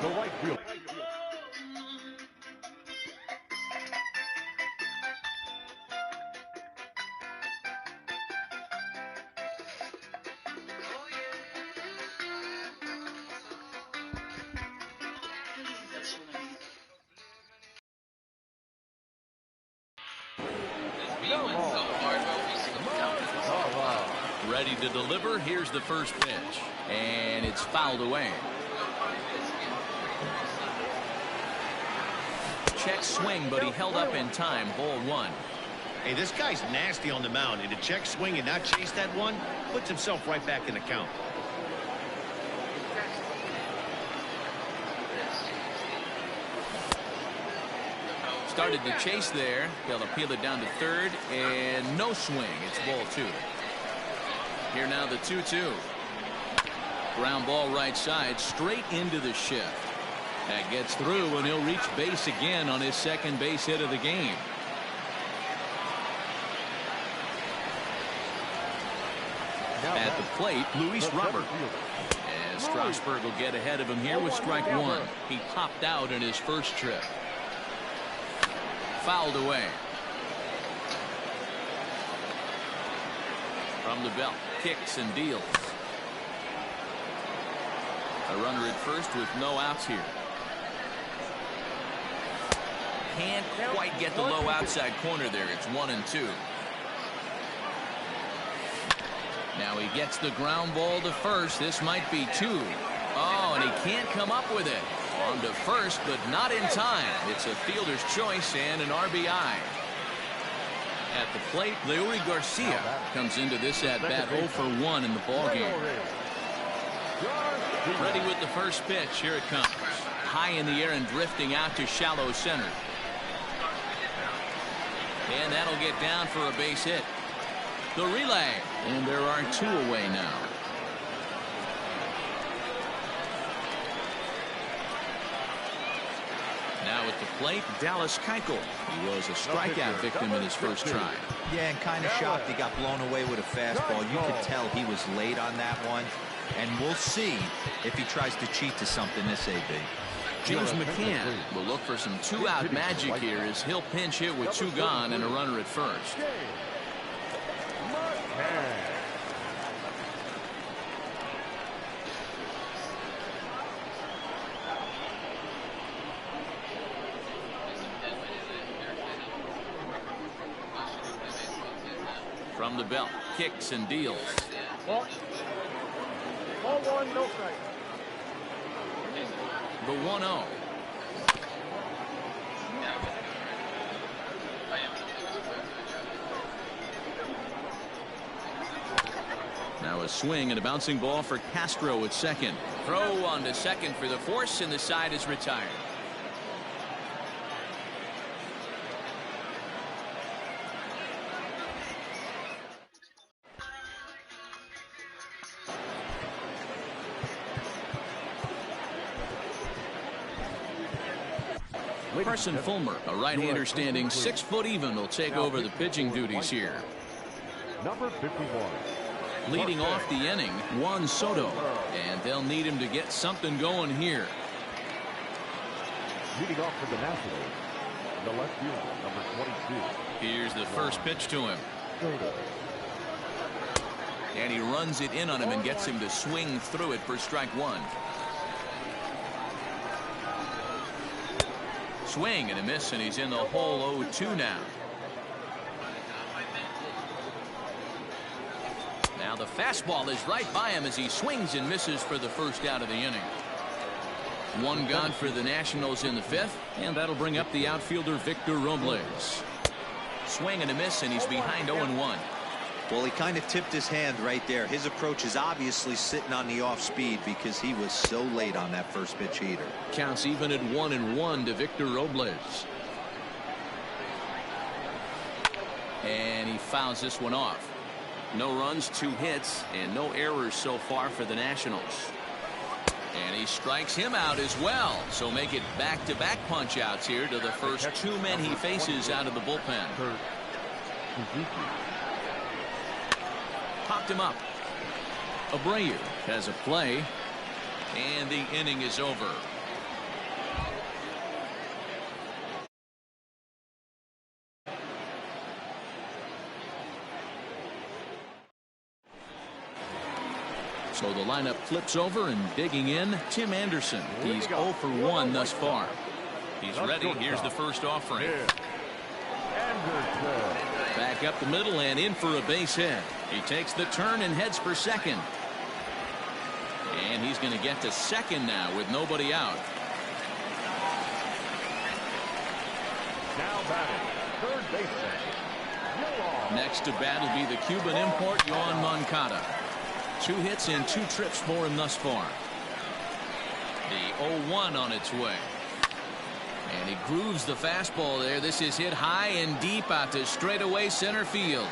Ready to deliver. Here's the first pitch. And it's fouled away. Check swing, but he held up in time. Ball one. Hey, this guy's nasty on the mound. And to check swing and not chase that one, puts himself right back in the count. Started the chase there. They'll appeal it down to third. And no swing. It's ball two. Here now the 2-2. Ground ball right side, straight into the shift. That gets through, and he'll reach base again on his second base hit of the game. At the plate, Luis Robert. As Strasburg will get ahead of him here with strike one. He popped out in his first trip. Fouled away. From the belt, kicks and deals. A runner at first with no outs here. Can't quite get the low outside corner there. It's 1-2. Now he gets the ground ball to first. This might be two. Oh, and he can't come up with it. On to first, but not in time. It's a fielder's choice and an RBI. At the plate, Leury Garcia comes into this at-bat 0 for 1 in the ballgame. Ready with the first pitch. Here it comes. High in the air and drifting out to shallow center. And that'll get down for a base hit. The relay. And there are two away now. Now at the plate, Dallas Keuchel. He was a strikeout victim in his first try. Yeah, and kind of shocked he got blown away with a fastball. You could tell he was late on that one. And we'll see if he tries to cheat to something this AB. James McCann will look for some two-out magic here as he'll pinch hit with two gone and a runner at first. from the belt. Kicks and deals. Ball 1, no strike. The 1-0. Now a swing and a bouncing ball for Castro at second. Throw on to second for the force, and the side is retired. Carson Fulmer, a right-hander standing 6 foot even, will take over the pitching duties here. Number 51. Leading off the inning, Juan Soto, and they'll need him to get something going here. Leading off for the Nationals, the left fielder, number 22. Here's the first pitch to him. And he runs it in on him and gets him to swing through it for strike one. Swing and a miss, and he's in the hole 0-2 now. Now the fastball is right by him as he swings and misses for the first out of the inning. One gone for the Nationals in the fifth, and that'll bring up the outfielder Victor Robles. Swing and a miss, and he's behind 0-1. Well, he kind of tipped his hand right there. His approach is obviously sitting on the off speed because he was so late on that first pitch heater. Counts even at 1-1 to Victor Robles. And he fouls this one off. No runs, 2 hits, and no errors so far for the Nationals. And he strikes him out as well. So make it back-to-back punch-outs here to the first 2 men he faces out of the bullpen. Popped him up. Abreu has a play, and the inning is over. So the lineup flips over, and digging in, Tim Anderson. He's 0 for 1 thus far. He's ready. Here's the first offering. Back up the middle and in for a base hit. He takes the turn and heads for second. And he's going to get to second now with nobody out. Now batting, third baseman. Next to bat will be the Cuban import, Yoan Moncada. 2 hits and 2 trips for him thus far. The 0-1 on its way. And he grooves the fastball there. This is hit high and deep out to straightaway center field.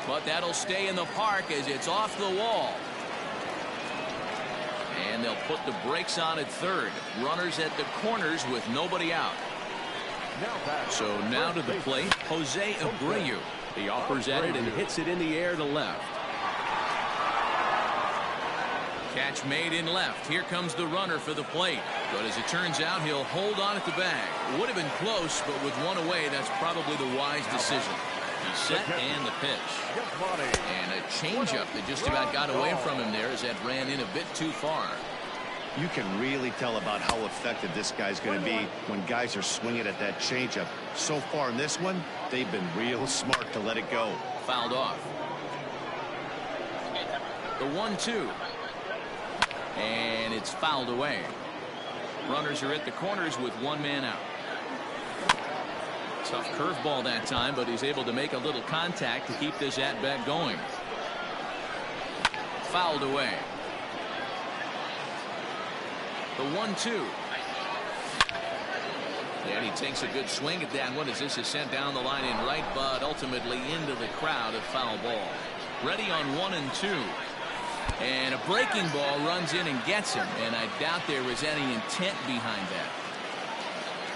But that'll stay in the park as it's off the wall. And they'll put the brakes on at third. Runners at the corners with nobody out. So now to the plate, Jose Abreu. He offers at it and hits it in the air to left. Catch made in left. Here comes the runner for the plate. But as it turns out, he'll hold on at the bag. Would have been close, but with one away, that's probably the wise decision. He's set and the pitch. And a changeup that just about got away from him there as that ran in a bit too far. You can really tell about how effective this guy's going to be when guys are swinging at that changeup. So far in this one, they've been real smart to let it go. Fouled off. The 1-2. And it's fouled away. Runners are at the corners with 1 man out. Tough curveball that time, but he's able to make a little contact to keep this at-bat going. Fouled away. The 1-2. And he takes a good swing at that one as this is sent down the line in right, but ultimately into the crowd, a foul ball. Ready on 1 and 2. And a breaking ball runs in and gets him, and I doubt there was any intent behind that.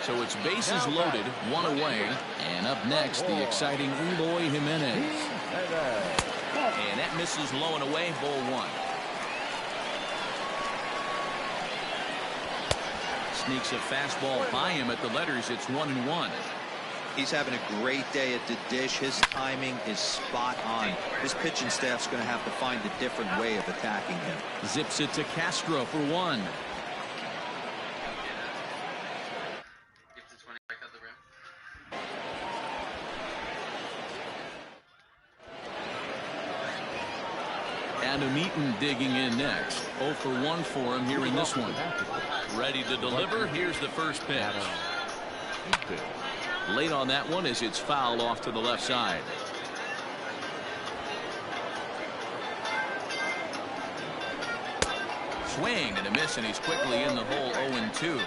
So it's bases loaded, 1 away, and up next the exciting Eloy Jimenez. And that misses low and away, ball 1. Sneaks a fastball by him at the letters. It's 1-1. He's having a great day at the dish. His timing is spot on. His pitching staff's going to have to find a different way of attacking him. Zips it to Castro for 1. Stanton digging in next. 0 for 1 for him here in this one. Ready to deliver. Here's the first pitch. Late on that one as it's fouled off to the left side. Swing and a miss, and he's quickly in the hole. 0-2.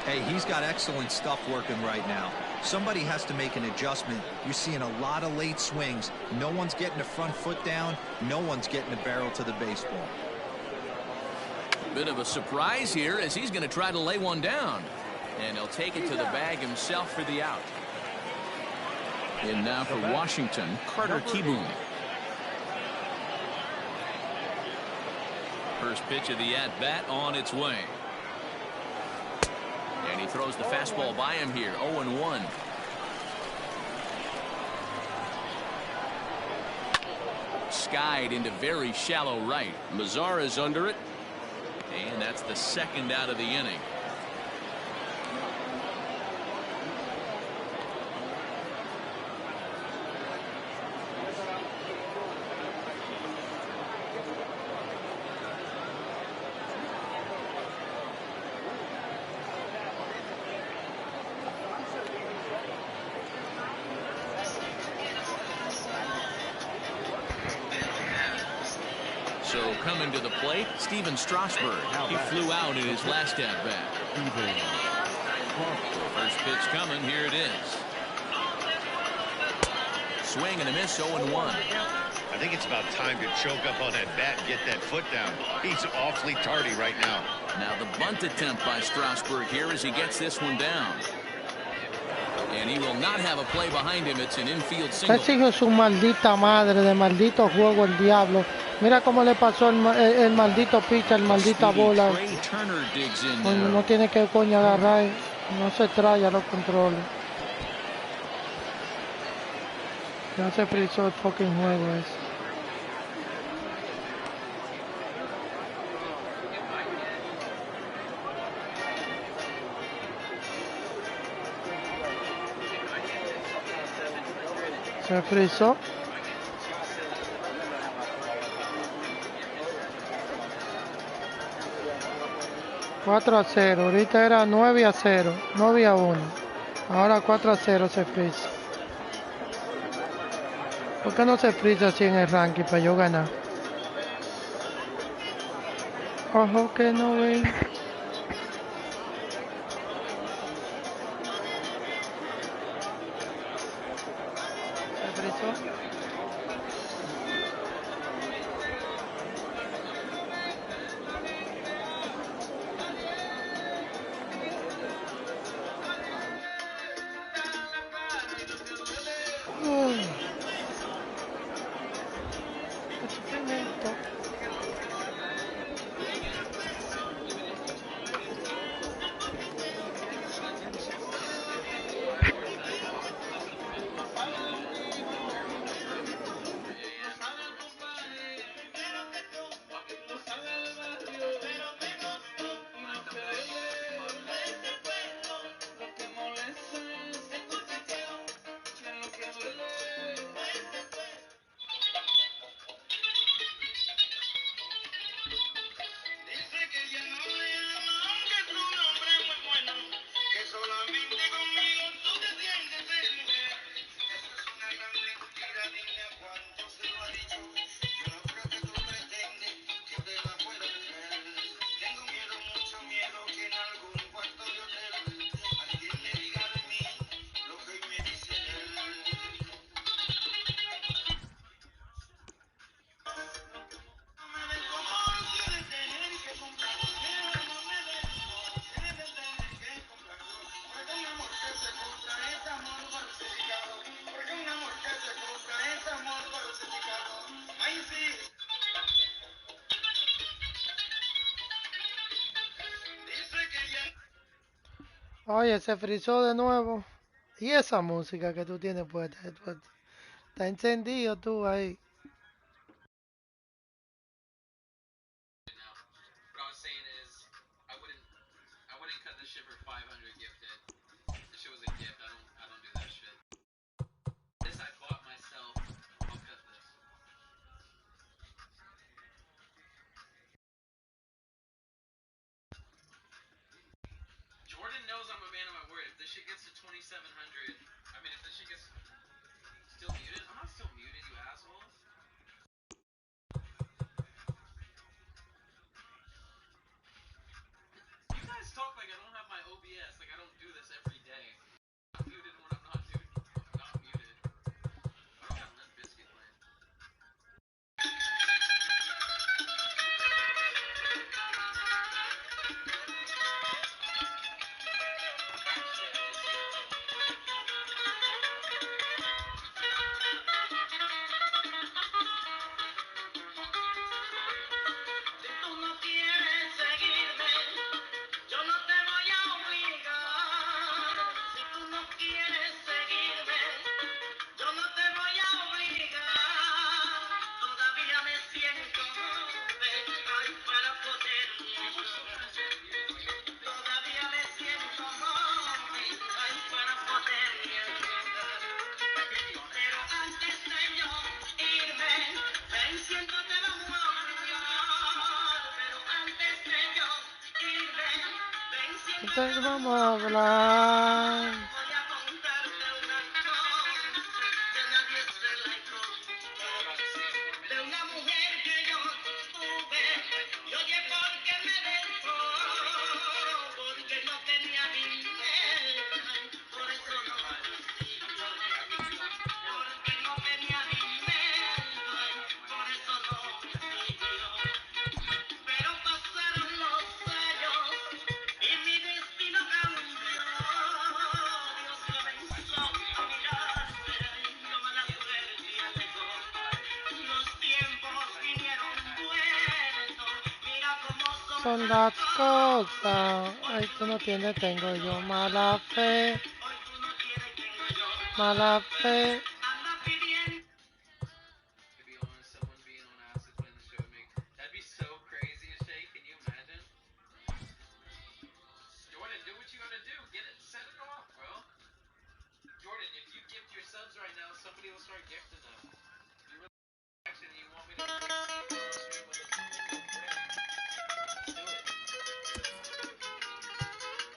Hey, he's got excellent stuff working right now. Somebody has to make an adjustment. You're seeing a lot of late swings. No one's getting the front foot down. No one's getting the barrel to the baseball. Bit of a surprise here as he's going to try to lay one down. And he'll take it to the bag himself for the out. And now for Washington, Carter Kieboom. First pitch of the at-bat on its way. And he throws the fastball by him here. 0-1. Skied into very shallow right. Mazar is under it. And that's the second out of the inning. So coming to the plate, Steven Strasburg. He flew out in his last at-bat. First pitch coming. Here it is. Swing and a miss. 0-1. I think it's about time to choke up on that bat and get that foot down. He's awfully tardy right now. Now the bunt attempt by Strasburg here as he gets this one down. And he will not have a play behind him. It's an infield single. Ese hijo de su maldita madre, de maldito juego el diablo. Mira cómo le pasó el maldito pitcher, el maldita bola. No tiene que coño agarrar, no se trae a los controles. Ya se frizó el fucking juego ese. Se frizó. $4-0. Ahorita era 9-0. 9-1. Ahora 4-0 se frisa. ¿Por qué no se frisa así en el ranking para yo ganar? Ojo que no ven. Se frizó. Oye, se frizó de nuevo. Y esa música que tú tienes puesta, está encendido tú ahí. shit gets to 2700, I mean, if this shit gets still muted, I'm not still muted, you assholes. You guys talk like I don't have my OBS, like I don't do this every day. I'm muted when I'm not muted. I don't got Limp Bizkit playing. Si tú no quieres seguirme, yo no te voy a obligar. Si tú no quieres seguirme, yo no te voy a obligar. Todavía me siento joven, ay, para poder. Todavía me siento joven, ay, para poder ayudar. Pero antes de yo irme, ven, siéntate, vamos a hablar. Pero antes de yo irme, ven, siéntate, Entonces vamos a hablar. voy a contarte una cosa que nadie se la contó. De una mujer que yo tuve, y oye, porque me dejó, porque no tenía dinero, por eso no. Porque no tenía dinero, por eso no me siguió. Pero pasaron los años y mi destino cambió. Dios comenzó a mirarme y no mala suerte llegó. Los tiempos vinieron buenos, mira cómo Son las cosas. Ay, tú no tienes, tengo yo mala fe. hoy tú no tienes, tengo yo. Mala fe. Anda pidiendo. To be honest, someone being on acid playing the show would make that'd be so crazy as shit. Can you imagine? Jordan, do what you gotta do. Get it, set it off, bro. Jordan, if you gift your subs right now, somebody will start gifting them. If you really actually you want me to stream with it, let's do it.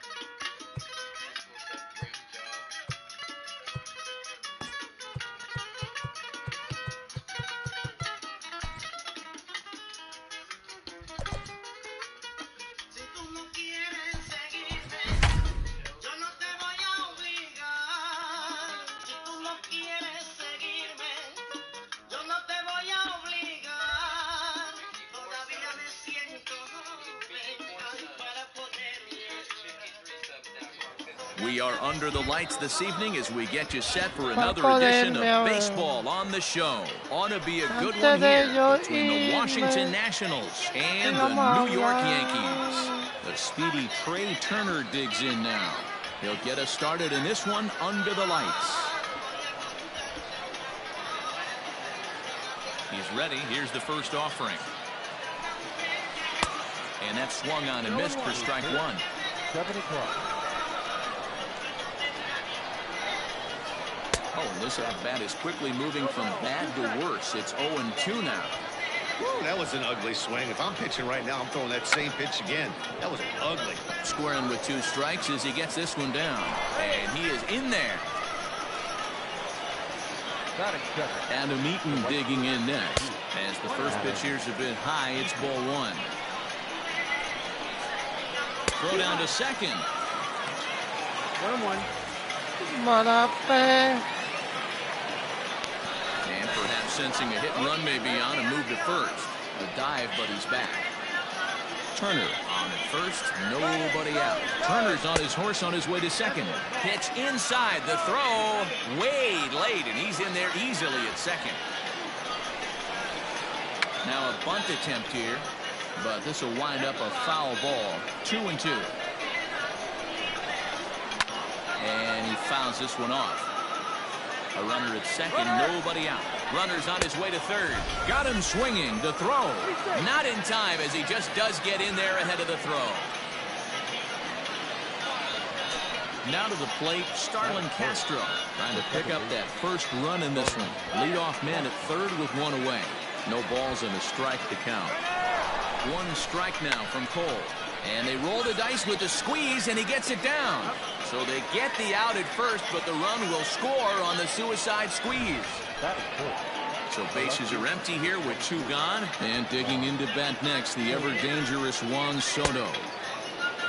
Nice little stuff, great job. Si tú no quieres seguirme, yo no te voy a obligar. Si tú no quieres seguirme, yo no te voy a obligar. Todavía me siento joven, ay, para poder. We are under the lights this evening as we get you set for another edition of Baseball on the Show. Ought to be a good one here between the Washington Nationals and the New York Yankees. The speedy Trey Turner digs in now. He'll get us started in this one under the lights. He's ready. Here's the first offering. And that swung on and missed for strike one. 7 o'clock. Oh, and this at-bat is quickly moving from bad to worse. It's 0-2 now. Woo, that was an ugly swing. If I'm pitching right now, I'm throwing that same pitch again. That was ugly. Squaring with 2 strikes as he gets this one down. And he is in there. Adam Eaton digging in next. As the first pitch here's a bit high, it's ball 1. Throw down to second. 1-1. Mala fe. And perhaps sensing a hit and run may be on, a move to first. A dive, but he's back. Turner on at first, nobody out. Turner's on his horse on his way to second. Pitch inside, the throw way late, and he's in there easily at second. Now a bunt attempt here, but this will wind up a foul ball. 2-2. And he fouls this one off. A runner at second, nobody out. Runner's on his way to third. Got him swinging. The throw. Not in time as he just does get in there ahead of the throw. Now to the plate, Starlin Castro trying to pick up that first run in this one. Leadoff man at third with 1 away. No balls and a strike to count. 1 strike now from Cole. And they roll the dice with the squeeze, and he gets it down. So they get the out at first, but the run will score on the suicide squeeze. So bases are empty here with 2 gone. And digging into bat next, the ever-dangerous Juan Soto.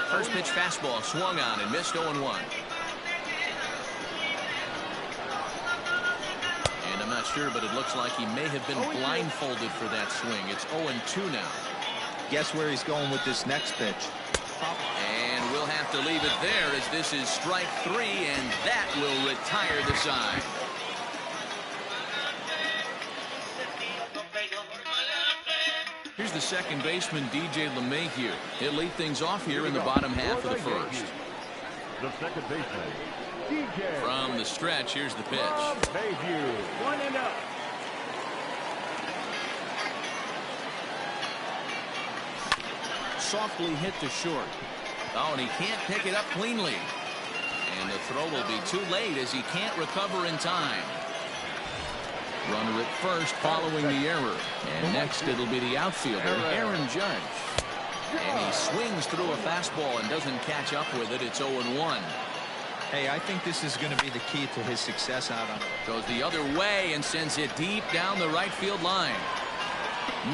First pitch fastball swung on and missed 0-1. And I'm not sure, but it looks like he may have been blindfolded for that swing. It's 0-2 now. Guess where he's going with this next pitch. And we'll have to leave it there as this is strike 3, and that will retire the side. Here's the second baseman, DJ LeMahieu. He'll lead things off here in the bottom half of the first. The second baseman, DJ. From the stretch, here's the pitch. LeMahieu, 1-0. Softly hit to short. Oh, and he can't pick it up cleanly. And the throw will be too late as he can't recover in time. Runner at first following the error. And next it'll be the outfielder, Aaron Judge. And he swings through a fastball and doesn't catch up with it. It's 0-1. Hey, I think this is going to be the key to his success out on. Goes the other way and sends it deep down the right field line.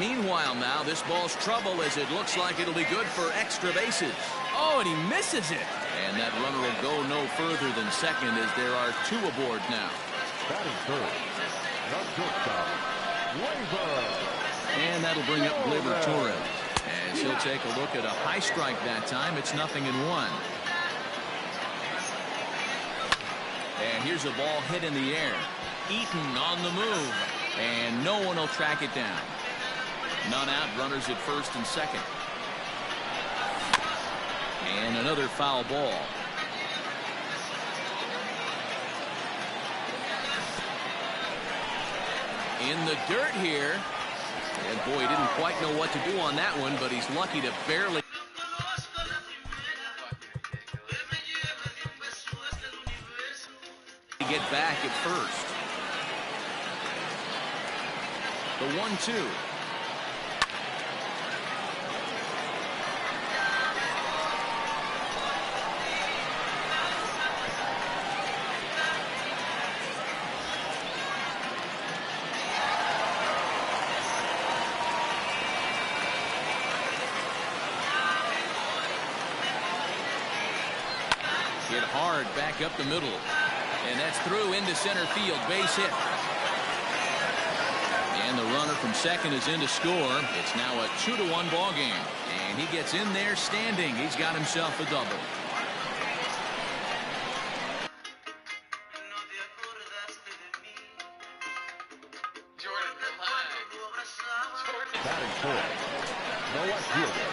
Meanwhile now, this ball's trouble as it looks like it'll be good for extra bases. Oh, and he misses it. And that runner will go no further than second as there are 2 aboard now. Batting third, the shortstop, Gleyber. And that'll bring up Gleyber Torres. As he'll take a look at a high strike that time. It's 0-1. And here's a ball hit in the air. Eaton on the move. And no one will track it down. None out, runners at first and second. And another foul ball. In the dirt here. And boy, he didn't quite know what to do on that one, but he's lucky to barely get back at first. The 1-2. Hit hard back up the middle. And that's through into center field. Base hit. And the runner from second is in to score. It's now a 2-1 ball game. And he gets in there standing. He's got himself a double. Batting fourth, the left fielder,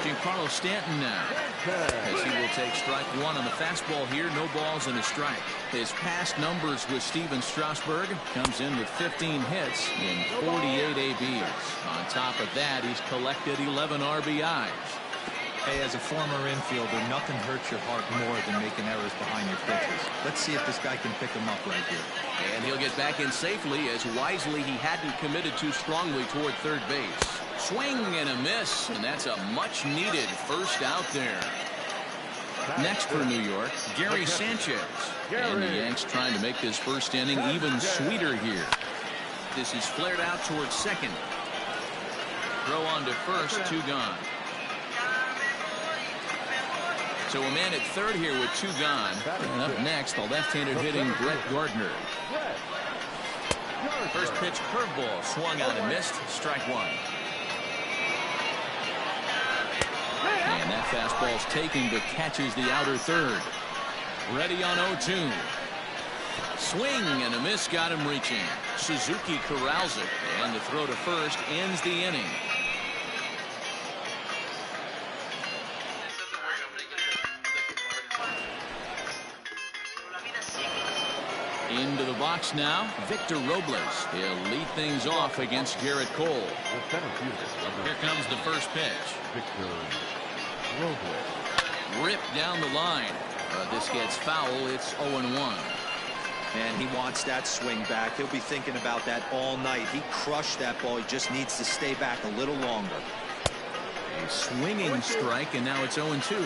Giancarlo Stanton now, as he will take strike 1 on the fastball here. No balls and a strike. His past numbers with Steven Strasburg comes in with 15 hits in 48 ABs. On top of that, he's collected 11 RBIs. Hey, as a former infielder, nothing hurts your heart more than making errors behind your pitches. Let's see if this guy can pick them up right here. And he'll get back in safely as wisely he hadn't committed too strongly toward third base. Swing and a miss, and that's a much-needed first out there. Next for New York, Gary Sanchez. And the Yanks trying to make this first inning even sweeter here. This is flared out towards second. Throw on to first, 2 gone. So a man at third here with 2 gone. And up next, the left-handed hitting Brett Gardner. First pitch curveball swung out and missed. Strike 1. And that fastball's taken but catches the outer third. Ready on 0-2. Swing and a miss got him reaching. Suzuki corrals it, and the throw to first ends the inning. Into the box now, Victor Robles. He'll lead things off against Garrett Cole. Here comes the first pitch. Victor Robles. Ripped down the line. This gets foul. It's 0-1. And he wants that swing back. He'll be thinking about that all night. He crushed that ball. He just needs to stay back a little longer. A swinging strike, and now it's 0-2.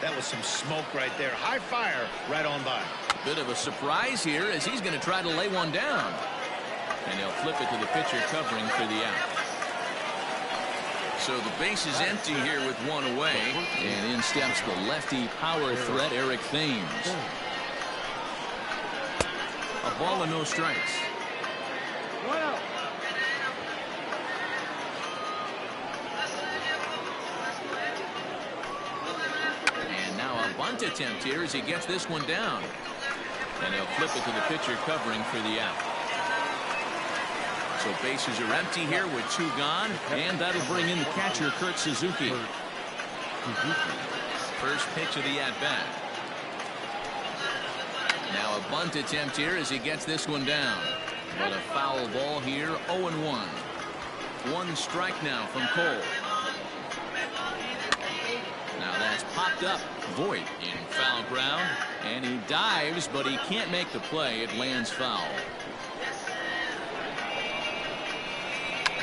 That was some smoke right there. High fire right on by. Bit of a surprise here as he's going to try to lay one down. And he'll flip it to the pitcher covering for the out. So the base is empty here with one away. And in steps the lefty power threat, Eric Thames. A ball and no strikes. And now a bunt attempt here as he gets this one down. And he'll flip it to the pitcher covering for the out. So bases are empty here with two gone, and that'll bring in the catcher, Kurt Suzuki. First pitch of the at-bat. Now a bunt attempt here as he gets this one down. But a foul ball here, 0-1. One strike now from Cole. Now that's popped up. Voit in foul ground, and he dives, but he can't make the play. It lands foul.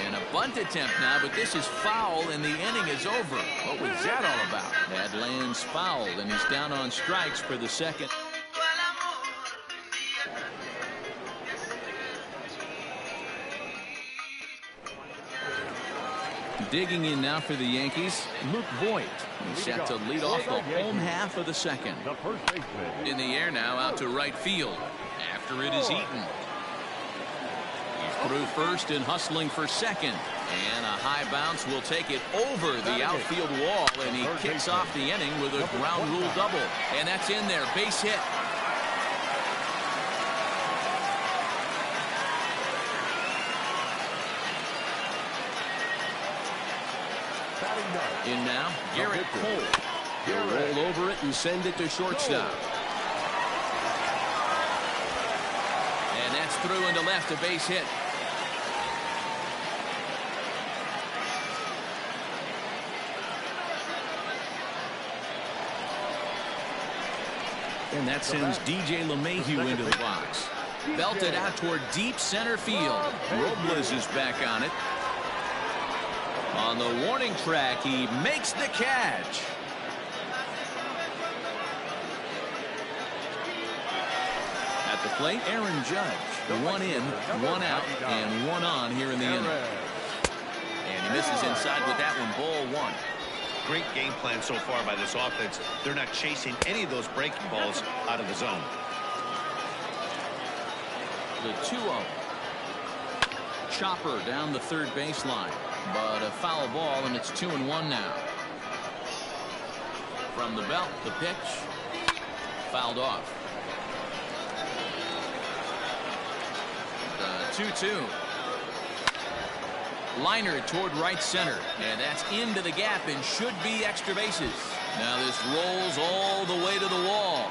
And a bunt attempt now, but this is foul, and the inning is over. What was that all about? That lands foul, and he's down on strikes for the second. Digging in now for the Yankees, Luke Voit. He's set to lead off the home half of the second. In the air now out to right field after it is eaten. He's through first and hustling for second. And a high bounce will take it over the outfield wall, and he kicks off the inning with a ground rule double. And that's in there, base hit. In now, Garrett Cole. He'll roll over it and send it to shortstop. And that's through into left, a base hit. And that sends DJ LeMahieu into the box. Belted out toward deep center field. Robles is back on it. On the warning track, he makes the catch. At the plate, Aaron Judge. One in, one out, and one on here in the inning. And he misses inside with that one, ball one. Great game plan so far by this offense. They're not chasing any of those breaking balls out of the zone. The 2-0. Chopper down the third baseline. But a foul ball, and it's 2-1 now. From the belt, the pitch. Fouled off. The 2-2. Liner toward right center. And that's into the gap and should be extra bases. Now this rolls all the way to the wall.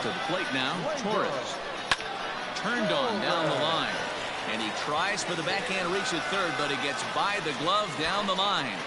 To the plate now, Torres. Turned on down the line. And he tries for the backhand reach at third, but he gets by the glove down the line.